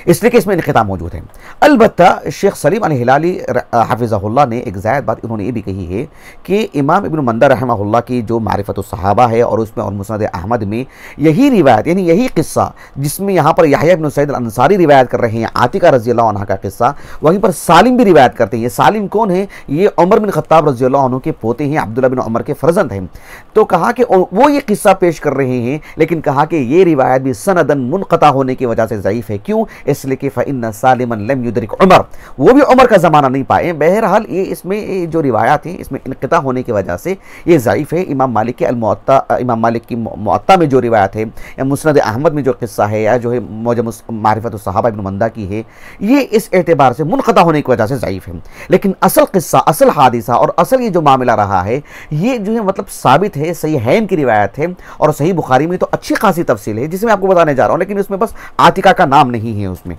इसलिए कि इसमें इन्क़िताअ मौजूद है। अलबत्ता शेख सलीम अल-हिलाली हफ़िज़हुल्लाह ने एक ज़ायद बात इन्होंने ये भी कही है कि इमाम इब्न मंदा रहमहुल्लाह की जो मारिफ़तुस सहाबा है, और उसमें और मुस्नद अहमद में यही रिवायत, यानी यही किस्सा जिसमें यहाँ पर यहया इब्न सईद अल-अंसारी रिवायत कर रहे हैं आतिका रज़ियल्लाहु अन्हा का किस्सा, वहीं पर सालिम भी रिवायत करते हैं। ये सालिम कौन है? ये उमर बिन ख़त्ताब रज़ियल्लाहु अन्हु के पोते हैं, अब्दुल्लाह बिन उमर के फ़र्ज़ंद हैं। तो कहा कि वो ये किस्सा पेश कर रहे हैं, लेकिन कहा कि ये रिवायत भी सनदन मुनक़ता होने की वजह से ज़ईफ़ है। क्यों? इसलिए कि फ़इन्न सालिमन लम युदरिक उमर, वो भी उमर का ज़माना नहीं पाए। बहरहाल ये इसमें जो रिवायात हैं इसमें इनक़िता होने की वजह से ये ज़ईफ़ है। इमाम मालिक के अल-मुअत्ता, इमाम मालिक की मुअत्ता में जो रिवायत है, या मुस्नद अहमद में जो किस्सा है, या जो है मौजम मारिफ़तुस सहाबा इब्न मंदा की है, ये इस एतबार से मुनक़ता होने की वजह से ज़ईफ़ है। लेकिन असल किस्सा, असल हादिसा और असल ये जो मामला रहा है, ये जो है मतलब साबित है, सही हैन की रिवायत है, और सही बुखारी में तो अच्छी खासी तफसील है जिसे मैं आपको बताने जा रहा हूँ, लेकिन उसमें बस आतिका का नाम नहीं है। उसमें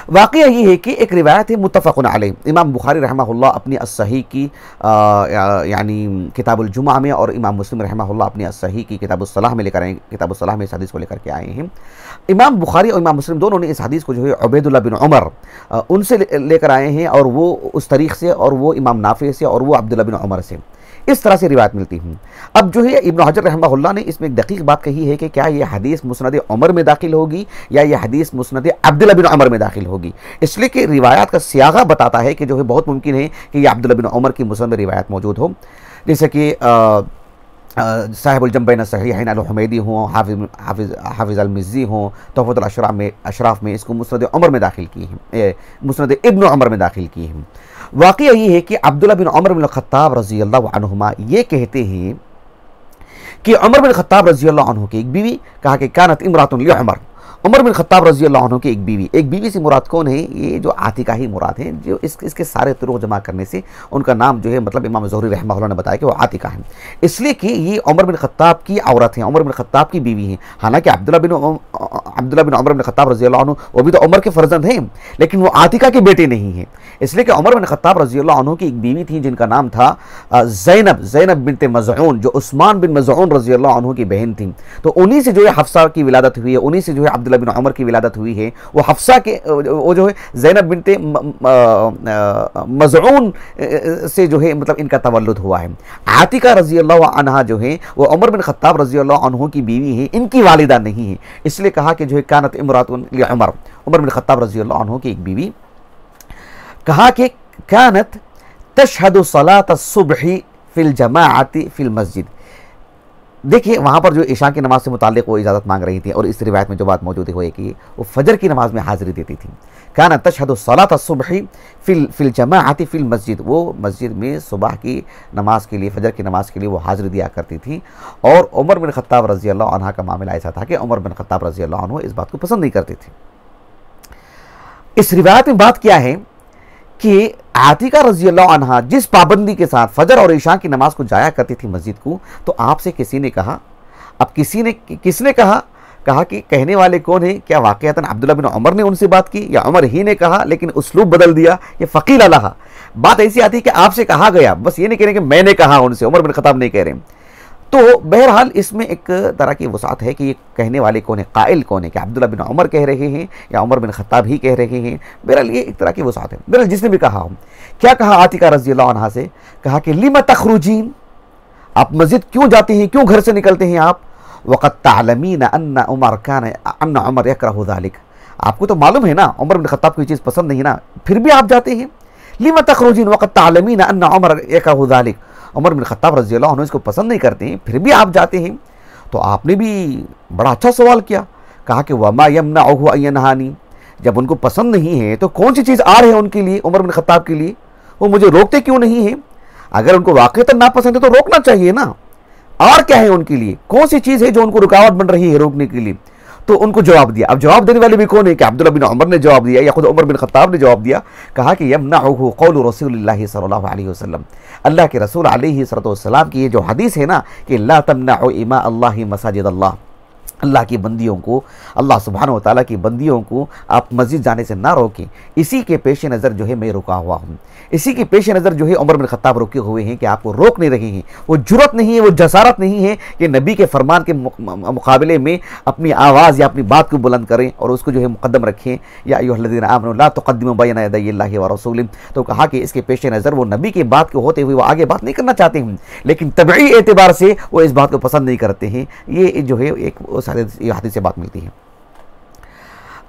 वाक़या ये है कि एक रिवायत है मुत्तफ़क़ुन अलैह, इमाम बुखारी रहमहुल्लाह अपनी अस्सही की यानी किताबुल जुमा में, और इमाम मुस्लिम रहमहुल्लाह अपनी अस्सही की किताबुस सलाह में लेकर आए, किताबुस सलाह में इस हदीस को लेकर के आए हैं। इमाम बुखारी और इमाम मुस्लिम दोनों ने इस हदीस को जो है उबैदुल्लाह बिन उमर उनसे लेकर आए हैं, और वो उस तरीक़ से, और वो इमाम नाफ़ी से, और वो अब्दुल्लाह बिन उमर से, इस तरह से रिवायत मिलती हैं। अब जो है इब्न हजर रहमहुल्लाह ने इसमें एक दकीक बात कही है कि क्या ये हदीस मुस्नद उमर में दाखिल होगी या ये हदीस मुस्नद अब्दुल्लाह बिन उमर में दाखिल होगी। इसलिए कि रिवायत का सियागा बताता है कि जो है बहुत मुमकिन है कि यह अब्दुल्लाह बिन उमर की मुस्नद में रिवायत मौजूद हो, जैसे कि साहिबुल जम्बैन सहीहैन अल-हुमैदी हों, हाफिज़ अल-मिज़्ज़ी हों, तोहफ़तुल अशराफ में इसको मुस्नद उमर में दाखिल की है, मुस्नद इब्न उमर में दाखिल की है। वाक़या ये है कि अब्दुल्लाह बिन उमर बिन ख़त्ताब रज़ियल्लाहु अन्हुमा ये कहते हैं कि उमर बिन ख़त्ताब रज़ियल्लाहु अन्हु की एक बीवी, कहा कि कानत इमरातुन लि उमर बिन ख़त्ताब रज़ियल्लाहु अन्हु की एक बीवी से मुराद कौन है? ये जो आतिका ही मुराद है, जो इसके सारे तुरुक़ जमा करने से उनका नाम जो है मतलब इमाम ज़ुहरी रहमहुल्लाह ने बताया कि वो आतिका है, इसलिए कि ये उमर बिन ख़त्ताब की औरत है, उमर बिन ख़त्ताब की बीवी है। हालांकि अब्दुल्लाह बिन उमर बिन ख़त्ताब रज़ियल्लाहु अन्हु वो भी तो उमर के फ़र्जंद हैं, लेकिन वो आतिका के बेटे नहीं हैं, इसलिए कि उमर बिन ख़त्ताब रज़ियल्लाहु अन्हु की एक बीवी थी जिनका नाम था ज़ैनब बिनत मज़ऊन, जो उस्मान बिन मज़ऊन रज़ियल्लाहु अन्हु की बहन थी। तो उन्हीं से जो है हफ्सा की विलादत हुई है, उन्हीं से जो है अब्दुल्लाह बिन उमर की विलादत हुई है। वो हफ्सा के वो जो है ज़ैनब बिनते मज़ऊन से जो है मतलब इनका तवल्लुद हुआ है। आतिका रज़ियल्लाहु अन्हा जो है वो उमर बिन ख़त्ताब रज़ियल्लाहु अन्हु की बीवी है, इनकी वालिदा नहीं है, इसलिए कहा कि जो है कानत इमरातुन लि उमर बिन ख़त्ताब रज़ियल्लाहु अन्हु की एक बीवी, कहा कि कानत तशहदु सलात सुबही फिल जमाअति फिल मस्जिद। देखिए वहाँ पर जो इशा की नमाज से मुताल्लिक़ वो इजाज़त मांग रही थी, और इस रिवायत में जो बात मौजूद है वो कि वो फजर की नमाज में हाज़िरी देती थी। कानत तशहदु सलात सुबही फिल जमाअति फिल मस्जिद, वो मस्जिद में सुबह की नमाज के लिए, फजर की नमाज के लिए वो हाज़िरी दिया करती थी। और उमर बिन ख़त्ताब रज़ियल्लाहु अन्हा का मामला ऐसा था कि उमर बिन ख़त्ताब रज़ियल्लाहु अन्हु इस बात को पसंद नहीं करते थे। इस रिवायत में बात क्या है कि आतिका रज़ियल्लाहु अन्हा जिस पाबंदी के साथ फजर और इशा की नमाज को जाया करती थी मस्जिद को, तो आपसे किसी ने कहा, अब किसने कहा कहा कि कहने वाले कौन है, क्या वाक़ियतन अब्दुल्लाह बिन उमर ने उनसे बात की या उमर ही ने कहा लेकिन उसलूब बदल दिया? ये फ़कील अलाह, बात ऐसी आती है कि आपसे कहा गया, बस ये नहीं कह रहे कि मैंने कहा उनसे, उमर बिन खत्ताब नहीं कह रहे। तो बहरहाल इसमें एक तरह की वसात है कि ये कहने वाले कौन है, कायल कौन है, कि अब्दुल्लाह बिन उमर कह रहे हैं या उमर बिन खत्ताब ही कह रहे हैं। बहरहाल ये एक तरह की वसात है। बहरहाल जिसने भी कहा, क्या कहा आतिका रज़ी अल्लाह अन्हा से, कहा कि लिमा तखरुजीन, आप मस्जिद क्यों जाते हैं, क्यों घर से निकलते हैं आप? वक़द तालमीन अन्ना उमर यकरहु ज़ालिक, आपको तो मालूम है ना उमर बिन खत्ताब को ये चीज़ पसंद नहीं ना, फिर भी आप जाते हैं। लिमा तखरुजीन वक़द तालमीन अन्ना उमर यकरहु ज़ालिक, उमर बिन खत्ताब रज़ी अल्लाह अन्हु इसको पसंद नहीं करते हैं, फिर भी आप जाते हैं। तो आपने भी बड़ा अच्छा सवाल किया, कहा कि वमा यमनअहु अन यनहानी, जब उनको पसंद नहीं है तो कौन सी चीज़ आड़ है उनके लिए, उमर बिन खत्ताब के लिए, वो मुझे रोकते क्यों नहीं है? अगर उनको वाक़ईतन नापसंद है तो रोकना चाहिए ना, और क्या है उनके लिए, कौन सी चीज़ है जो उनको रुकावट बन रही है रोकने के लिए? तो उनको जवाब दिया। अब जवाब देने वाले भी कौन है, कि अब्दुल्लाह बिन उमर ने जवाब दिया या खुद उमर बिन खत्ताब ने जवाब दिया। कहा कि यमनअहु क़ौलु रसूलिल्लाहि सल्लल्लाहु अलैहि वसल्लम, अल्लाह के रसूल अलैहिस्सलातु वस्सलाम की ये जो हदीस है ना कि ला तमनअु इमा अल्लाहि मसाजिद अल्लाह, अल्लाह की बंदियों को, अल्लाह सुब्हानहु व तआला की बंदियों को आप मस्जिद जाने से ना रोकें, इसी के पेश नज़र जो है मैं रुका हुआ हूँ, इसी के पेश नज़र जो है उमर बिन खत्ताब रुके हुए हैं कि आपको रोक नहीं रहे हैं। वो जुर्रत नहीं है, वो जसारत नहीं है कि नबी के फरमान के मुकाबले में अपनी आवाज़ या अपनी बात को बुलंद करें और उसको जो है मुकद्दम रखें। या अय्युहल्लज़ीना आमनू ला तुक़द्दिमू बैना यदैयिल्लाहि व रसूलिही, तो कहा कि इसके पेश नज़र वो नबी की बात को होते हुए वो आगे बात नहीं करना चाहते हैं, लेकिन तबई एतबार से वो इस बात को पसंद नहीं करते हैं। ये जो है एक हदीस से बात मिलती है।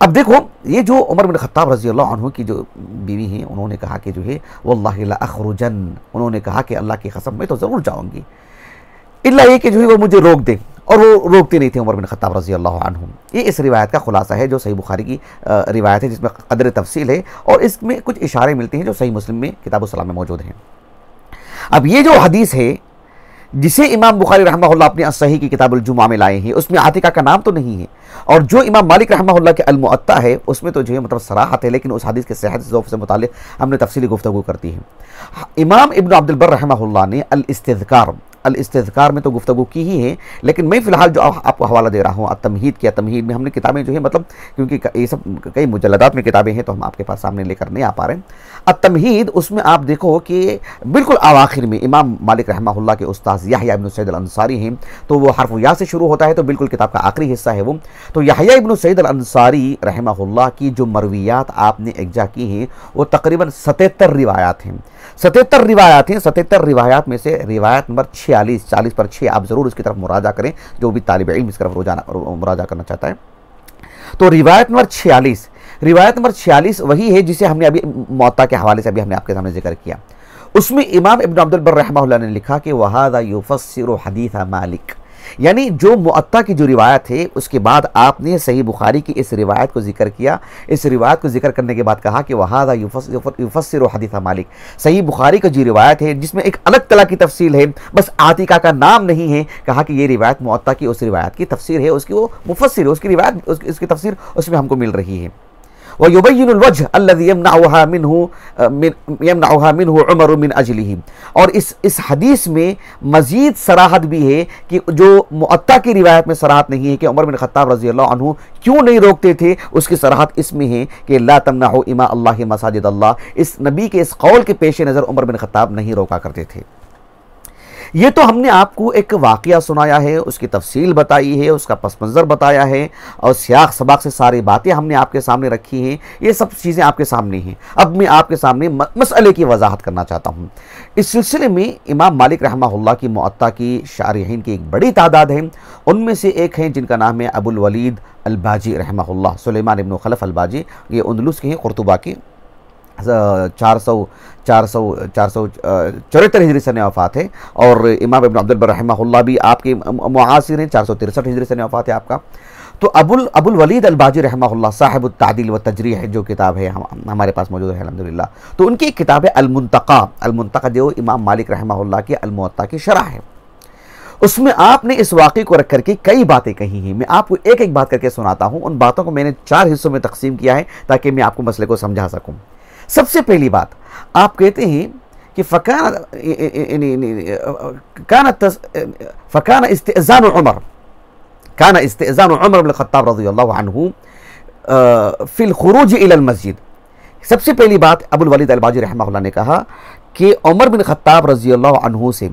अब देखो, ये जो उमर बिन खत्ताब रज़ी अल्लाह अन्हु की जो बीवी हैं, उन्होंने कहा कि जो है वल्लाहि ला अखरुजन, उन्होंने कहा कि अल्लाह की कसम मैं तो ज़रूर जाऊँगी, इल्ला ये कि जो है वो मुझे रोक दें, और वो रोकते नहीं थे उमर बिन खत्ताब रज़ी अल्लाह अन्हु। ये इस रिवायत का खुलासा है जो सही बुखारी की रिवायत है, जिसमें कदर तफसील है और इसमें कुछ इशारे मिलते हैं जो सही मुस्लिम में किताब सलाम में मौजूद हैं। अब ये जो हदीस है जिसे इमाम बुखारी रहमहुल्लाह अपनी सही की किताबुल जुमा में लाए हैं, उसमें आतिका का नाम तो नहीं है, और जो इमाम मालिक रहमहुल्लाह के अल मुअत्ता है उसमें तो जो है मतलब सराहत है, लेकिन उस हदीस के सेहत ज़ौफ़ से मुताल्लिक़ हमने तफसीली गुफ्तगू करती है। इमाम इब्न अब्दुल बर रहमहुल्लाह ने अल इस्तिज़कार में तो गुफ्तगू की ही है, लेकिन मैं फ़िलहाल जो आपको हवाला दे रहा हूँ तमहीद किया, तमहीद में हमने किताबें जो है मतलब क्योंकि ये सब कई मुजल्लदात में किताबें हैं तो हम आपके पास सामने लेकर नहीं आ पा रहे हैं। तमहीद उसमें आप देखो कि बिल्कुल आखिर में इमाम मालिक रहमहुल्लाह के उस्ताद याहया इब्न सईद अल अंसारी हैं, तो वो हर्फ या से शुरू होता है, तो बिल्कुल किताब का आखिरी हिस्सा है वो। तो याहया इब्न सईद अल अंसारी रहमहुल्लाह की जो मरवियात आपने इकजा की हैं वो तकरीबन 77 रिवायात हैं। 77 रिवायात हैं। 77 रिवायात में से रिवायत नंबर 46, 40 पर 6 आप ज़रूर इसकी तरफ मुराजा करें, जो भी तालिब इल्म इस तरफ मुराजा करना चाहता है। तो रिवायत नंबर 46 वही है जिसे हमने अभी मुअत्ता के हवाले से अभी हमने आपके सामने जिक्र किया। उसमें इमाम इब्न अब्दुल बर रहमहुल्लाह ने लिखा कि वहादा युफस्सिरु हदीस मालिक, यानी जो मुअत्ता की जो रिवायत है उसके बाद आपने सही बुखारी की इस रिवायत को जिक्र किया। इस रिवायत को जिक्र करने के बाद कहा कि वहादा युफस्सिरु हदीस मालिक, सही बुखारी की जो रिवायत है जिसमें एक अलग तरह की तफसील है, बस आतिका का नाम नहीं है, कहा कि ये रिवायत मुअत्ता की उस रिवायत की तफसीर है, उसकी वो मुफस्सिर है, उसकी रिवायत उसकी तफसीर उसमें हमको मिल रही है। व युबय्यिनुल वज्ह अल्लज़ी यमनअुहा मिन्हु उमर मिन अजलिही, और इस हदीस में मज़ीद सराहत भी है कि जो मुअत्ता की रिवायत में सराहत नहीं है कि उमर बिन खत्ताब रज़ी अल्लाह अन्हु क्यों नहीं रोकते थे, उसकी सराहत इसमें है कि ला तमनअु इमा अल्लाहि मसाजिद अल्लाह, इस नबी के इस कौल के पेश नज़र उमर बिन खत्ताब नहीं रोका करते थे। ये तो हमने आपको एक वाक़या सुनाया है, उसकी तफसील बताई है, उसका पस मंज़र बताया है और सियाक़ सबाक़ से सारी बातें हमने आपके सामने रखी हैं। ये सब चीज़ें आपके सामने हैं। अब मैं आपके सामने मसले की वजाहत करना चाहता हूँ। इस सिलसिले में इमाम मालिक रहमहुल्लाह की मुअत्ता की शारिहीन की एक बड़ी तादाद है। उनमें से एक हैं जिनका नाम है अबुल वलीद अल बाजी रहमहुल्लाह, सुलेमान इब्न खलफ अल बाजी, ये उंदलुस के हैं, कुर्तुबा के। 474 हिजरी सन वफ़ात है, और इमाम इब्न अब्दुल बर रहमहुल्लाह भी आपके मुआसिर हैं, 463 हिजरी सन वफ़ात है आपका। तो अबुल वलीद अल बाजी रहमहुल्लाह साहिब तादील व तजरीह जो किताब है हमारे पास मौजूद है अल्हम्दुलिल्लाह, तो उनकी एक किताब है अल मुंतका जो इमाम मालिक रहमहुल्लाह की अल मुअत्ता की शरह है। उसमें आपने इस वाक़े को रख करके कई बातें कही हैं। मैं आपको एक एक बात करके सुनाता हूँ। उन बातों को मैंने 4 हिस्सों में तकसीम किया है ताकि मैं आपको मसले को समझा सकूँ। सबसे पहली बात, आप कहते हैं कि फ़कान इस्तिज़ान उमर, काना इस्तिज़ान उमर बिन ख़त्ताब रज़ियल्लाहु अन्हु फिल खुरूज इलल मस्जिद। सबसे पहली बात अबुल वलीद अल बाजी रहमहुल्लाह ने कहा कि उमर बिन ख़त्ताब रज़ियल्लाहु अन्हु से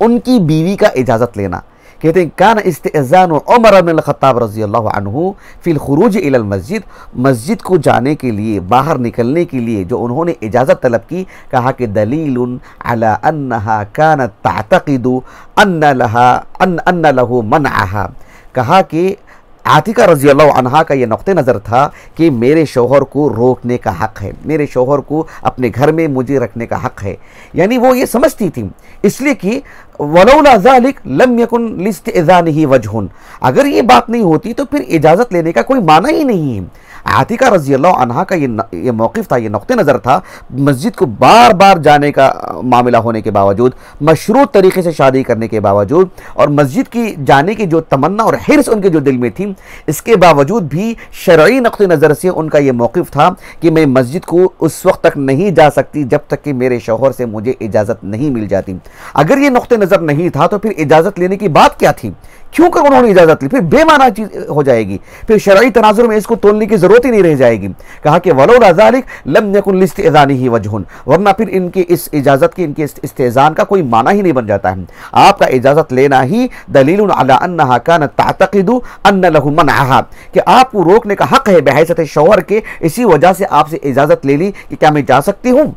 उनकी बीवी का इजाज़त लेना। कहते हैं कान इस्तिज़ान उमर बिन ख़त्ताब रज़ियल्लाहु अन्हु फिल खुरूज इलल मस्जिद, मस्जिद को जाने के लिए, बाहर निकलने के लिए जो उन्होंने इजाज़त तलब की, कहा कि दलीलुन अला अन्नहा कानत तअतक़िदु अन्न लहु मनअहा। कहा कि आतिका रज़ियल्लाहु अन्हा का ये नुक़्ते नज़र था कि मेरे शौहर को रोकने का हक़ है, मेरे शौहर को अपने घर में मुझे रखने का हक़ है। यानी वो ये समझती थी, इसलिए कि वलौला ज़ालिक लम यकुन लिस्तिज़ानिही वजहुन, अगर ये बात नहीं होती तो फिर इजाज़त लेने का कोई माना ही नहीं है। आतिका रज़ियल्लाहु अन्हा का ये मौक़िफ़ था, ये नुक़्ते नज़र था, मस्जिद को बार बार जाने का मामला होने के बावजूद, मशरूत तरीक़े से शादी करने के बावजूद और मस्जिद की जाने की जो तमन्ना और हिर्स उनके जो दिल में थी, इसके बावजूद भी शरई नुक़्ते नज़र से उनका ये मौक़िफ़ था कि मैं मस्जिद को उस वक्त तक नहीं जा सकती जब तक कि मेरे शौहर से मुझे इजाज़त नहीं मिल जाती। अगर ये नुक़्ते नज़र नहीं था तो फिर इजाज़त लेने की बात क्या थी, क्यों कर उन्होंने इजाज़त ली, फिर बेमाना चीज़ हो जाएगी, फिर शरई तनाजुर में इसको तोलने की ज़रूरत ही नहीं रह जाएगी। कहा कि वलौला ज़ालिक लम यकुन लिस्तिज़ानिही वजहुन, वरना फिर इनके इस इजाज़त की, इनके इस्तिज़ान का कोई माना ही नहीं बन जाता है। आपका इजाज़त लेना ही दलीलुन अला अन्नहा कानत तअतक़िदु अन्न लहु मनअहा, कि आपको रोकने का हक़ है बहैसियत शौहर के, इसी वजह से आपसे इजाज़त ले ली कि क्या मैं जा सकती हूँ।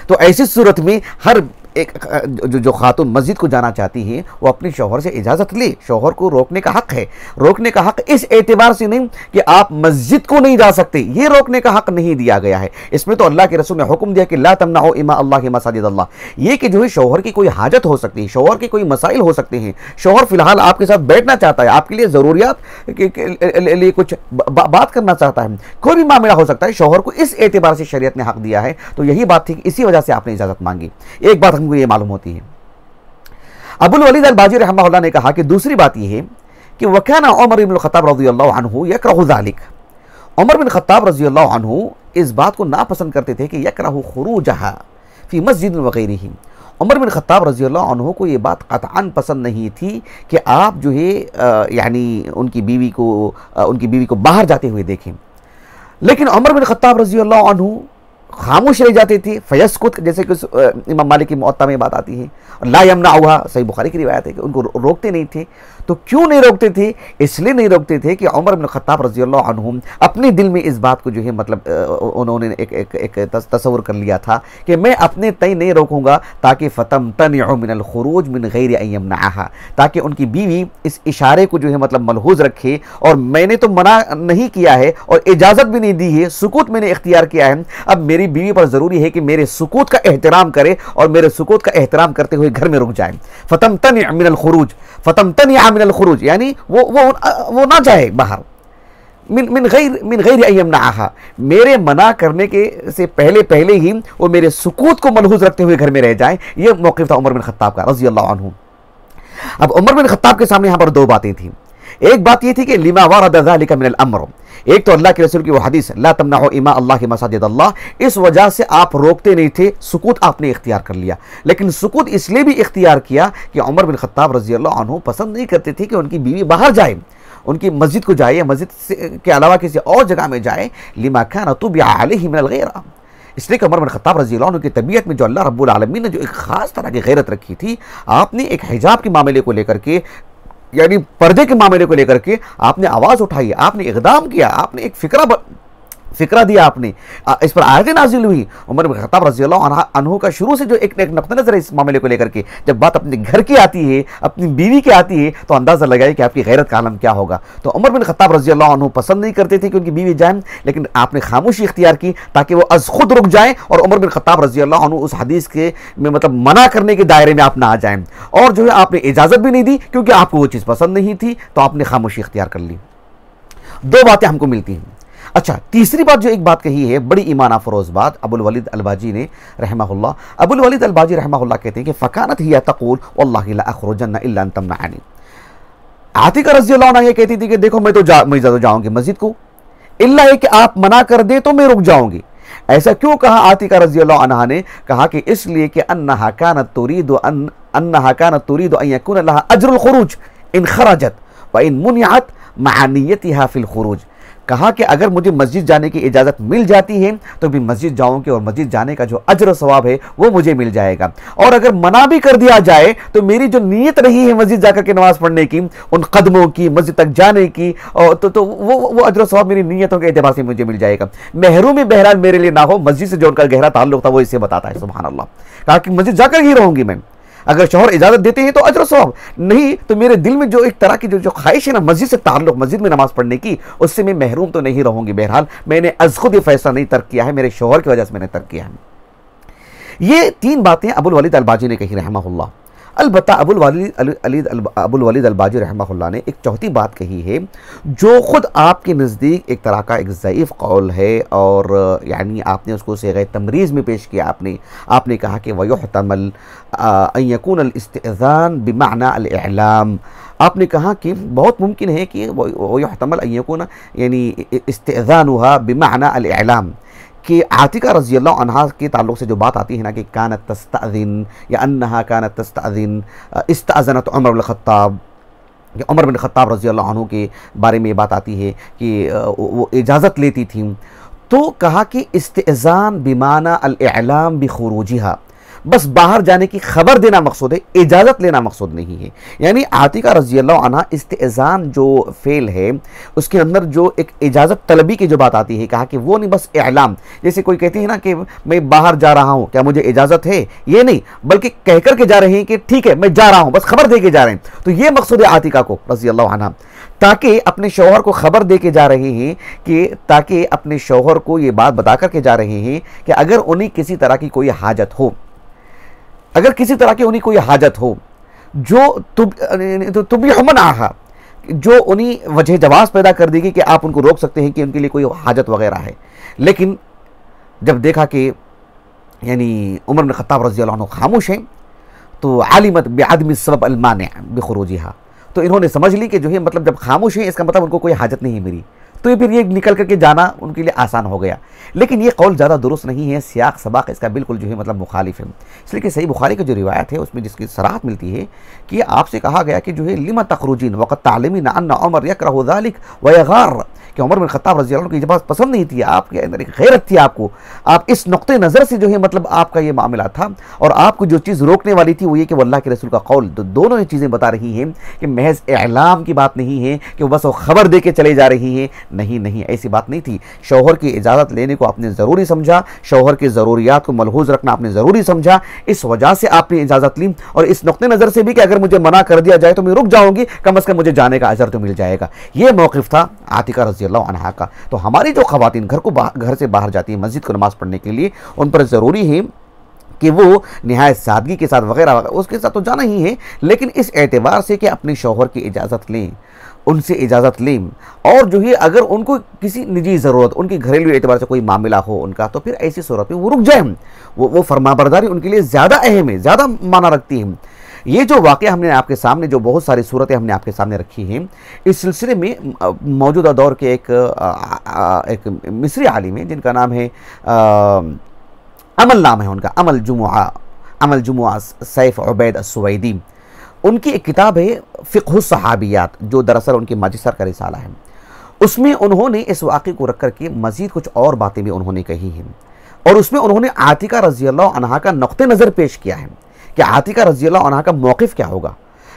तो ऐसी सूरत में हर एक जो खातून मस्जिद को जाना चाहती है वो अपने शौहर से इजाज़त ले, शौहर को रोकने का हक़ है। रोकने का हक़ इस एतबार से नहीं कि आप मस्जिद को नहीं जा सकते, ये रोकने का हक़ नहीं दिया गया है। इसमें तो अल्लाह के रसूल ने हुक्म दिया कि ला तमनअू इमा अल्लाह मसाजिद अल्लाह, ये कि जो है शौहर की कोई हाजत हो सकती है, शौहर के कोई मसाइल हो सकते हैं, शौहर फ़िलहाल आपके साथ बैठना चाहता है, आपके लिए ज़रूरियात के लिए कुछ बात करना चाहता है, कोई भी मामला हो सकता है, शौहर को इस एतबार से शरीयत ने हक़ दिया है। तो यही बात थी कि इसी वजह से आपने इजाज़त मांगी। एक बात हमको ये मालूम होती है। अबुल वलीद अल बाजी रहमहुल्लाह ने कहा कि दूसरी बात यह है कि वकाना उमर बिन ख़त्ताब रज़ियल्लाहु अन्हु यकरहु ज़ालिक, उमर बिन ख़त्ताब रज़ियल्लाहु अन्हु इस बात को नापसंद करते थे कि यकरहु खुरूजहा फी मस्जिद वग़ैरिही। उमर बिन ख़त्ताब रज़ियल्लाहु अन्हु को ये बात क़तअन पसंद नहीं थी कि आप जो है यानी उनकी बीवी को बाहर जाते हुए देखें। लेकिन उमर बिन ख़त्ताब रज़ियल्लाहु अन्हु खामोश रह जाते थे, फयस्कुत, जैसे कि इमाम मालिक की मुअत्ता में बात आती है, ला यमनअहा, सही बुखारी की रिवायत है कि उनको रोकते नहीं थे। तो क्यों नहीं रोकते थे? इसलिए नहीं रोकते थे कि उमर बिन ख़त्ताब रज़ियल्लाहु अन्हु अपने दिल में इस बात को जो है मतलब उन्होंने एक तस्वुर कर लिया था कि मैं अपने तय नहीं रोकूंगा ताकि फ़तमतनिअ मिनल खुरूज मिन गैरि अन यमनअहा, ताकि उनकी बीवी इस इशारे को जो है मतलब मलहूज़ रखे, और मैंने तो मना नहीं किया है और इजाज़त भी नहीं दी है, सुकूत मैंने इख्तियार किया है, अब मेरी बीवी पर ज़रूरी है कि मेरे सुकूत का एहतराम करे और मेरे सुकूत का एहतराम करते हुए घर में रुक जाए। फ़तमतनिअ मिनल खुरूज, फ़तमतनिअ मिनल खुरूज यानी वो ना जाए बाहर, मिन गैरि अन यमनअहा, मेरे मना करने के से पहले ही वो मेरे सुकूत को मलहूज़ रखते हुए घर में रह जाए। ये मौक़िफ़ था उमर बिन ख़त्ताब का रज़ियल्लाहु अन्हु। अब उमर बिन ख़त्ताब के सामने यहाँ पर दो बातें थी। एक बात ये थी कि लिमा वरद ज़ालिका मिनल अम्र, एक तो अल्लाह के रसूल की वो हदीस ला तमनअू इमा अल्लाह मसाजिद अल्लाह, इस वजह से आप रोकते नहीं थे, सुकूत आपने इख्तियार कर लिया। लेकिन सुकूत इसलिए भी इख्तियार किया कि उमर बिन ख़त्ताब रज़ियल्लाहु अन्हु पसंद नहीं करते थे कि उनकी बीवी बाहर जाए, उनकी मस्जिद को जाए, मस्जिद के अलावा किसी और जगह में जाए। लिमा कान तुबिअ अलैहि मिनल गैरा, इसलिए कि उमर बिन ख़त्ताब रज़ियल्लाहु अन्हु की तबीयत में जो अल्लाह रब्बुल आलमीन ने जो एक ख़ास तरह की गैरत रखी थी, आपने एक हिजाब के मामले को लेकर के, यानी पर्दे के मामले को लेकर के आपने आवाज़ उठाई, आपने इक़दाम किया, आपने एक फ़िक्रा दिया, आपने इस पर आयतें नाज़िल हुई। उमर बिन ख़त्ताब रज़ियल्लाहु अन्हु का शुरू से जो एक नुक़्ता नज़र है इस मामले को लेकर के, जब बात अपने घर की आती है, अपनी बीवी की आती है, तो अंदाज़ा लगाए कि आपकी गैरत का आलम क्या होगा। तो उमर बिन ख़त्ताब रज़ियल्लाहु अन्हु पसंद नहीं करते थे कि उनकी बीवी जाए, लेकिन आपने खामोशी इख्तियार की ताकि वो अज़ खुद रुक जाए और उमर बिन ख़त्ताब रज़ियल्लाहु अन्हु उस हदीस के में मतलब मना करने के दायरे में आप ना आ जाएँ। और जो है आपने इजाज़त भी नहीं दी क्योंकि आपको वो चीज़ पसंद नहीं थी, तो आपने खामोशी इख्तियार कर ली। दो बातें हमको मिलती हैं। अच्छा, तीसरी बात जो एक बात कही है, बड़ी ईमान अफरोज़ बात, अबुल वलीद अल बाजी ने रहमहुल्लाह, अबुल वलीद अल बाजी रहमहुल्लाह कहते हैं कि फ़कानत हिया तक़ूल वल्लाहि ला अख़रुजन्ना इल्ला अन तमनअनी। आतिका रज़ियल्लाहु अन्हा ये कहती थी कि देखो मैं तो जाऊंगी मस्जिद को, इल्ला है कि आप मना कर दे तो मैं रुक जाऊंगी। ऐसा क्यों कहा आतिका रज़ियल्लाहु अन्हा ने? कहा कि इसलिए कि अन्नहा कानत तुरीदु अन यकुन लहा अज्रुल खुरूज इन खरजत, इन मुनिअत मानियतिहा फिल खुरूज। कहा कि अगर मुझे मस्जिद जाने की इजाज़त मिल जाती है तो भी मस्जिद जाऊंगी और मस्जिद जाने का जो अजर और सवाब है वो मुझे मिल जाएगा, और अगर मना भी कर दिया जाए तो मेरी जो नीयत रही है मस्जिद जाकर के नमाज पढ़ने की, उन कदमों की, मस्जिद तक जाने की, और तो वो अजर और सवाब मेरी नीयतों के एतबार से मुझे मिल जाएगा। महरूमी बहरहाल मेरे लिए ना हो, मस्जिद से जो उनका गहरा ताल्लुक था वो इससे बताता है। सुभान अल्लाह। कहा कि मस्जिद जाकर ही रहूंगी मैं, अगर शौहर इजाजत देते हैं तो अजर सवाब, नहीं तो मेरे दिल में जो एक तरह की जो ख्वाहिश है ना मस्जिद से ताल्लुक, मस्जिद में नमाज पढ़ने की, उससे मैं महरूम तो नहीं रहूंगी। बहरहाल मैंने अज खुद ये फैसला नहीं तर्क किया है, मेरे शौहर की वजह से मैंने तर्क किया है। ये 3 बातें अबुल वलीद अल-बाजी ने कही रहमहुल्लाह। अलबत्ता अबुल वलीद अल-बाजी रहमहुल्लाह ने एक चौथी बात कही है जो ख़ुद आपके नज़दीक एक तरह का एक ज़ईफ़ कौल है, और यानी आपने उसको सेग़े तमरीज़ में पेश किया। आपने कहा कि वयुहतमल अन यकून अल-इस्तिज़ान बिमाना अल-इअलाम। आपने कहा कि बहुत मुमकिन है कि वयुहतमल अन यकून यानी इस्तिज़ानुहा बिमाना अल-इअलाम, कि आतिका रज़ी अल्लाह अन्हा के ताल्लुक़ से जो बात आती है ना कि कानत तस्तअज़िन या अन्नहा कानत तस्तअज़िन इस्तअज़नत उमर बिन ख़त्ताब, उमर बिन ख़त्ताब रज़ी अल्लाह अन्हु के बारे में ये बात आती है कि वो इजाज़त लेती थी। तो कहा कि इस्तिज़ान बिमाना अल-इअलाम बिख़ुरूजिहा, बस बाहर जाने की खबर देना मकसूद है, इजाज़त लेना मकसूद नहीं है। यानी आतिका रज़ी अल्लाह अन्हा इस्तिज़ान जो फ़ेल है उसके अंदर जो एक इजाज़त तलबी की जो बात आती है, कहा कि वो नहीं बस इलाम, जैसे कोई कहते हैं ना कि मैं बाहर जा रहा हूँ, क्या मुझे इजाज़त है, ये नहीं, बल्कि कह कर के जा रहे हैं कि ठीक है मैं जा रहा हूँ, बस खबर दे के जा रहे हैं। तो ये मकसूद है आतिका को रज़ी अल्लाह अन्हा, ताकि अपने शौहर को खबर दे के जा रहे हैं कि ताकि अपने शौहर को ये बात बता कर के जा रहे हैं कि अगर उन्हें किसी तरह की कोई हाजत हो, अगर किसी तरह की उन्हें कोई हाजत हो जो तुबिहमन आहा, जो उन्हीं वजह जवाज़ पैदा कर देगी कि आप उनको रोक सकते हैं कि उनके लिए कोई हाजत वगैरह है। लेकिन जब देखा कि यानी उमर बिन ख़त्ताब रज़ी अल्लाह अन्हु खामोश हैं, तो आलिमत बिअदमी सबब अलमानि बिखुरूजिहा, तो इन्होंने समझ ली कि जो है मतलब जब खामोश है इसका मतलब उनको कोई हाजत नहीं है मेरी, तो फिर ये निकल करके जाना उनके लिए आसान हो गया। लेकिन ये कौल ज़्यादा दुरुस्त नहीं है, सियाक सबाक इसका बिल्कुल जो है मतलब मुखालिफ है। इसलिए कि सही बुखारी की जो रिवायत है उसमें जिसकी सराहत मिलती है कि आपसे कहा गया कि जो है लिमा तखरुजीन वक़द तालिमीन अन्ना उमर यकरहु ज़ालिक व यग़ार, कि उमर बिन ख़त्ताब रज़ी अल्लाह अन्हु की ये बात पसंद नहीं थी, आपके अंदर एक गैरत थी, आपको आप इस नुक्ते नज़र से जो है मतलब आपका ये मामला था, और आपको जो चीज़ रोकने वाली थी वो ये कि वो अल्लाह के रसूल का कौल। तो दोनों ही चीज़ें बता रही हैं कि महज इलाम की बात नहीं है कि वो बस वो खबर दे के चले जा रही हैं, नहीं, ऐसी बात नहीं थी। शौहर की इजाज़त लेने को आपने ज़रूरी समझा, शौहर की ज़रूरियात को मलहूज़ रखना आपने ज़रूरी समझा, इस वजह से आपने इजाज़त ली, और इस नुक्ते नज़र से भी कि अगर मुझे मना कर दिया जाए तो मैं रुक जाऊँगी, कम अज़ कम मुझे जाने का अजर तो मिल जाएगा। ये मौक़िफ़ था आतिका रज़ी अल्लाह अन्हा का। तो हमारी जो ख़वातीन घर से बाहर जाती हैं मस्जिद को नमाज़ पढ़ने के लिए, उन पर ज़रूरी है कि वो निहायत सादगी के साथ वगैरह उसके साथ तो जाना ही है, लेकिन इस एतबार से कि अपने शौहर की इजाज़त लें, उनसे इजाज़त लें, और जो है अगर उनको किसी निजी ज़रूरत, उनकी घरेलू एतबार से कोई मामला हो उनका, तो फिर ऐसी सूरत में वो रुक जाए, वो फरमाबरदारी उनके लिए ज़्यादा अहम है, ज़्यादा माना रखती है। ये जो वाक़या हमने आपके सामने, जो बहुत सारी सूरतें हमने आपके सामने रखी हैं, इस सिलसिले में मौजूदा दौर के एक मिस्री आलिम है जिनका नाम है नाम है उनका अमल जुमुआ सैफ उबैद अस्सुवैदी। उनकी एक किताब है फ़िक़्ह सहाबियात, जो दरअसल उनकी माजिस्टर का रिसाला है। उसमें उन्होंने इस वाक़े को रख करके मज़ीद कुछ और बातें भी उन्होंने कही हैं, और उसमें उन्होंने आतिका रज़ी अल्लाह अन्हा का नुक्ते नज़र पेश किया है कि आतिका रज़ी अल्लाह अन्हा का मौक़िफ़ क्या होगा।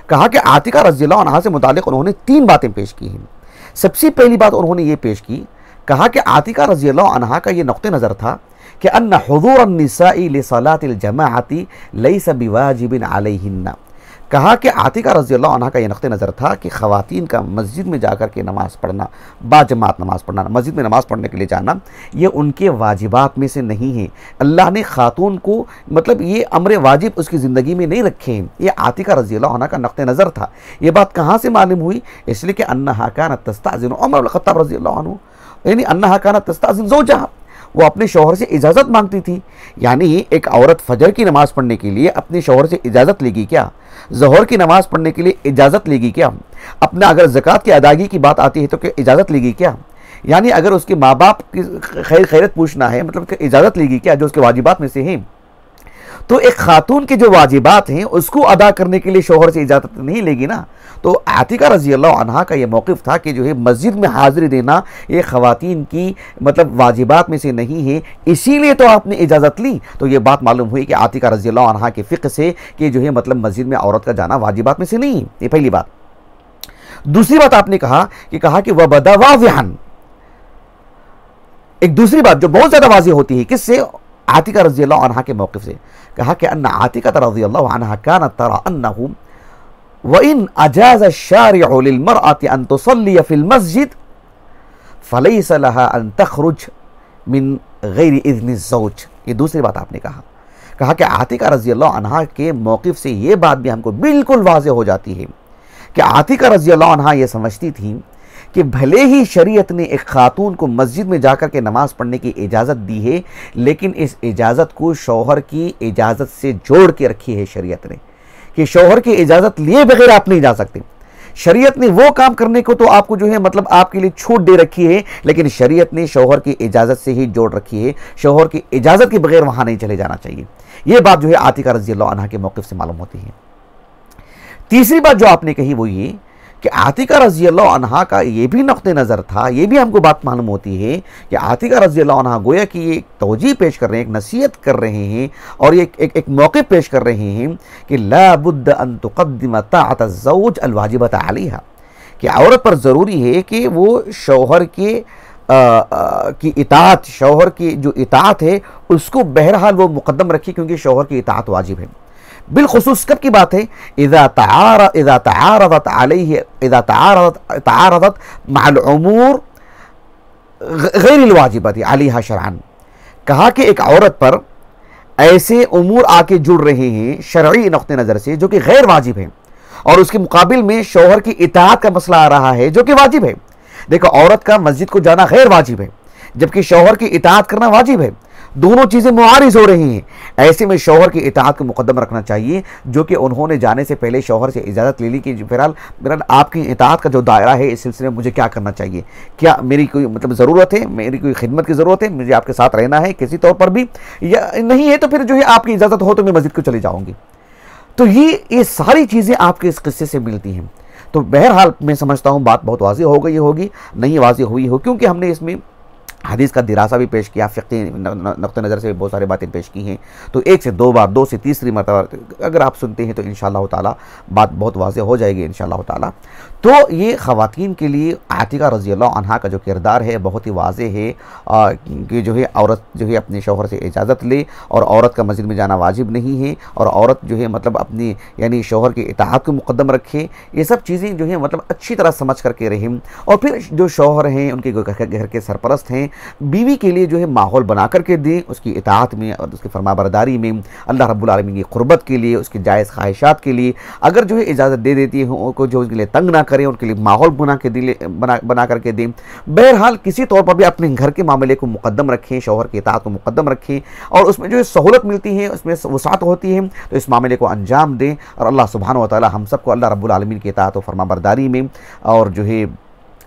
कहा कि आतिका रज़ी अल्लाह अन्हा से मुतालिक़ उन्होंने 3 बातें पेश की हैं। सबसे पहली बात उन्होंने ये पेश की, कहा कि आतिका रज़ी अल्लाह अन्हा का ये नुक्ते नज़र था कि अन्न हुज़ूर अन्निसाई लिसलातिल जमाअती लैसा बिवाजिबिन अलैहिन्ना। कहा कि आतिका रज़ी अल्लाह अन्हा का ये नुक्ते नज़र था कि ख़वातीन का मस्जिद में जाकर के नमाज़ पढ़ना, बाजमात नमाज़ पढ़ना, मस्जिद में नमाज़ पढ़ने के लिए जाना, ये उनके वाजिबात में से नहीं है। अल्लाह ने ख़ातून को मतलब ये अमर वाजिब उसकी ज़िंदगी में नहीं रखे हैं। ये आतिका रज़ी अल्लाह अन्हा का नुक्ते नज़र था। ये बात कहाँ से मालूम हुई? इसलिए कि अन्नहा कानत तस्तअज़िनु उमर बिन ख़त्ताब रज़ी अल्लाह अन्हु, यानी अन्नहा कानत तस्तअज़िनु ज़ौजहा, वो अपने शौहर से इजाज़त मांगती थी। यानी एक औरत फजर की नमाज़ पढ़ने के लिए अपने शौहर से इजाज़त लेगी क्या? ज़ोहर की नमाज़ पढ़ने के लिए इजाज़त लेगी क्या? अपना अगर ज़कात की अदायगी की बात आती है तो क्या इजाज़त लेगी क्या? यानी अगर उसके माँ बाप की खैरत पूछना है, मतलब कि इजाज़त लेगी क्या, जो उसके वाजिबात में से हैं? तो एक खातून के जो वाजिबात हैं उसको अदा करने के लिए शौहर से इजाज़त नहीं लेगी ना। तो आतिका रज़ी अल्लाह अन्हा का ये मौक़िफ़ था कि जो है मस्जिद में हाज़िरी देना ये ख़वातीन की मतलब वाजिबात में से नहीं है, इसीलिए तो आपने इजाज़त ली। तो ये बात मालूम हुई कि आतिका रज़ी अल्लाह अन्हा के फ़िक़्ह से कि जो है मतलब मस्जिद में औरत का जाना वाजिबात में से नहीं है। ये पहली बात। दूसरी बात आपने कहा कि वह बदा वाज़िहन, एक दूसरी बात जो बहुत ज़्यादा वाज़िह होती है, किससे? आतिका रज़ी अल्लाह अन्हा के मौक़िफ़ से। कहा कि अन्ना आतिका रज़ी अल्लाह अन्हा कानत तरा अन्नहु व इन अजाज़ अश-शारिअु लिल-मरअति अन तुसल्लिय फ़िल मस्जिद फ़लैस लहा अन तख़रुज मिन गैरि इज़्नि ज़ौज। ये दूसरी बात आपने कहा कि आतिका रज़ी अल्लाह अन्हा के मौक़िफ़ से ये बात भी हमको बिल्कुल वाज़िह हो जाती है कि आतिका रज़ी अल्लाह अन्हा ये समझती थी कि भले ही शरीयत ने एक खातून को मस्जिद में जाकर के नमाज़ पढ़ने की इजाज़त दी है, लेकिन इस इजाज़त को शौहर की इजाज़त से जोड़ के रखी है शरीयत ने, कि शौहर की इजाज़त लिए बगैर आप नहीं जा सकते। शरीयत ने वो काम करने को तो आपको जो है मतलब आपके लिए छूट दे रखी है, लेकिन शरीयत ने शौहर की इजाज़त से ही जोड़ रखी है, शौहर की इजाज़त के बगैर वहाँ नहीं चले जाना चाहिए। ये बात जो है आतिका रज़ी अल्लाह अन्हा के मौक़िफ़ से मालूम होती है। तीसरी बात जो आपने कही वो ये कि आतिका रज़ी अल्लाह अन्हा का ये भी नुक़्ते नज़र था, ये भी हमको बात मालूम होती है कि आतिका रज़ी अल्लाह अन्हा गोया कि ये तौजीह पेश कर रहे हैं, एक नसीहत कर रहे हैं और ये एक मौक़िफ़ पेश कर रहे हैं कि ला बुद्द अन तुक़द्दिम ताअत अज़्ज़ौज अल-वाजिबत अलैहा, कि औरत पर ज़रूरी है कि वो शौहर के की इताअत, शौहर की जो इताअत है उसको बहरहाल वो मुक़द्दम रखी, क्योंकि शौहर की इताअत वाजिब है। बिलखुसूस कब की बात है? इज़ा तारदत मअल उमूर गैरिल वाजिबति अलैहा शरअन। कहा कि एक औरत पर ऐसे उमूर आके जुड़ रहे हैं शरई नुक़्ते नज़र से जो कि गैर वाजिब है, और उसके मुकाबिल में शौहर की इताअत का मसला आ रहा है जो कि वाजिब है। देखो, औरत का मस्जिद को जाना गैर वाजिब है, जबकि शौहर की इताअत करना वाजिब है। दोनों चीज़ें मुआरिज़ हो रही हैं। ऐसे में शौहर की इताअत को मुक़द्दम रखना चाहिए, जो कि उन्होंने जाने से पहले शौहर से इजाज़त ले ली कि फिलहाल आपकी इताअत का जो दायरा है इस सिलसिले में मुझे क्या करना चाहिए, क्या मेरी कोई मतलब ज़रूरत है, मेरी कोई खिदमत की ज़रूरत है, मुझे आपके साथ रहना है किसी तौर पर भी, या नहीं है तो फिर जो है आपकी इजाज़त हो तो मैं मस्जिद को चली जाऊँगी। तो ये सारी चीज़ें आपके इस किस्से से मिलती हैं। तो बहरहाल मैं समझता हूँ बात बहुत वाज़िह हो गई होगी, नहीं वाज़िह हुई हो, क्योंकि हमने इसमें हदीस का दिरासा भी पेश किया, फ़िक़्ही नुक़्ते नज़र से बहुत सारी बातें पेश की हैं। तो एक से दो बार, दो से तीसरी मरतबा अगर आप सुनते हैं तो इंशाअल्लाह ताला बात बहुत वाज़ेह हो जाएगी इंशाअल्लाह ताला। तो ये ख़वातीन के लिए आतिका रज़ी अल्लाह अन्हा का जो किरदार है बहुत ही वाज़ेह है कि जो है औरत जो है अपने शौहर से इजाज़त ले, और औरत का मस्जिद में जाना वाजिब नहीं है, और औरत जो है मतलब अपनी यानी शौहर की इताअत को मुक़द्दम रखे। ये सब चीज़ें जो है मतलब अच्छी तरह समझ करके रहें। और फिर जो शौहर हैं, उनके घर के सरपरस्त हैं, बीवी के लिए जो है माहौल बना करके दें, उसकी इताअत में और उसकी फरमाबरदारी में, अल्लाह रब्बुल आलमीन की क़ुर्बत के लिए, उसकी जायज़ ख्वाहिशात के लिए। अगर जो है इजाज़त दे देती है उनको, जो उसके लिए तंग ना करें, उनके लिए माहौल बना करके दें। बहरहाल किसी तौर पर भी अपने घर के मामले को मुक़द्दम रखें, शौहर की इताअत को मुक़द्दम रखें, और उसमें जो है सहूलत मिलती है, उसमें वसाअत होती है, तो इस मामले को अंजाम दें। और अल्लाह सुब्हानहू व तआला हम सबको अल्लाह रब्बुल आलमीन की इताअत और फरमाबरदारी में, और जो है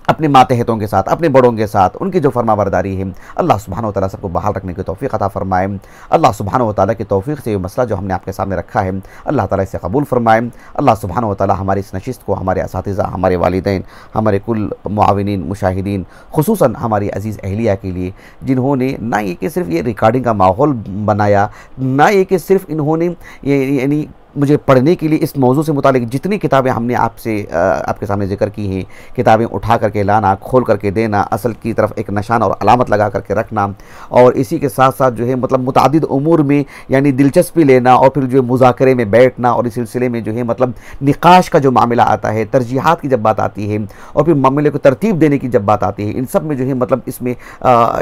अपने मातहतों के साथ, अपने बड़ों के साथ उनकी जो फरमाबरदारी है, अल्लाह सुब्हानहू व तआला सबको बहाल रखने की तौफ़ीक़ अता फ़रमाए। अल्लाह सुब्हानहू व तआला की तौफ़ीक़ से ये मसला जो हमने आपके सामने रखा है, अल्लाह ताला इसे कबूल फ़रमाए। अल्लाह सुब्हानहू व तआला हमारी इस नशिस्त को हमारे असातिज़ा, हमारे वालिदैन, हमारे कुल मुआविनीन, मुशाहिदीन, खुसूसन हमारी अज़ीज़ अहलिया के लिए, जिन्होंने ना ये कि सिर्फ़ ये रिकॉर्डिंग का माहौल बनाया, ना ये कि सिर्फ़ इन्होंने यानी मुझे पढ़ने के लिए इस मौजू से मुतालिक जितनी किताबें हमने आपके सामने ज़िक्र की हैं, किताबें उठा करके लाना, खोल करके देना, असल की तरफ एक निशान और अलामत लगा करके रखना, और इसी के साथ साथ जो है मतलब मुतादिद उमूर में यानी दिलचस्पी लेना, और फिर जो मुज़ाकरे में बैठना, और इस सिलसिले में जो है मतलब निकाश का जो मामला आता है, तरजीहात की जब बात आती है, और फिर मामले को तरतीब देने की जब बात आती है, इन सब में जो है मतलब इसमें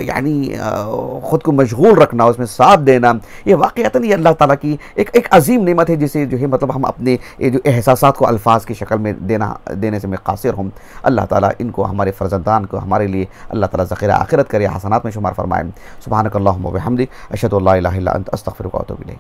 यानी ख़ुद को मशगूल रखना, उसमें साथ देना, ये वाक़अतन ये अल्लाह ताला की एक अजीम नेमत है, जिसे जो है मतलब हम अपने ये जो एहसासात को अल्फाज की शक्ल में देने से मैं कासिर हूँ। अल्लाह ताला इनको, हमारे फ़र्ज़ंदान को हमारे लिए अल्लाह ताला ज़ख़ीरा आखिरत करे, हसनात में शुमार फरमाए। सुब्हानकल्लाहुम्मा व बिहम्दिक, अशहदु अल्ला इलाहा इल्ला अंत, अस्तग़फिरुका व अतूबु इलैक।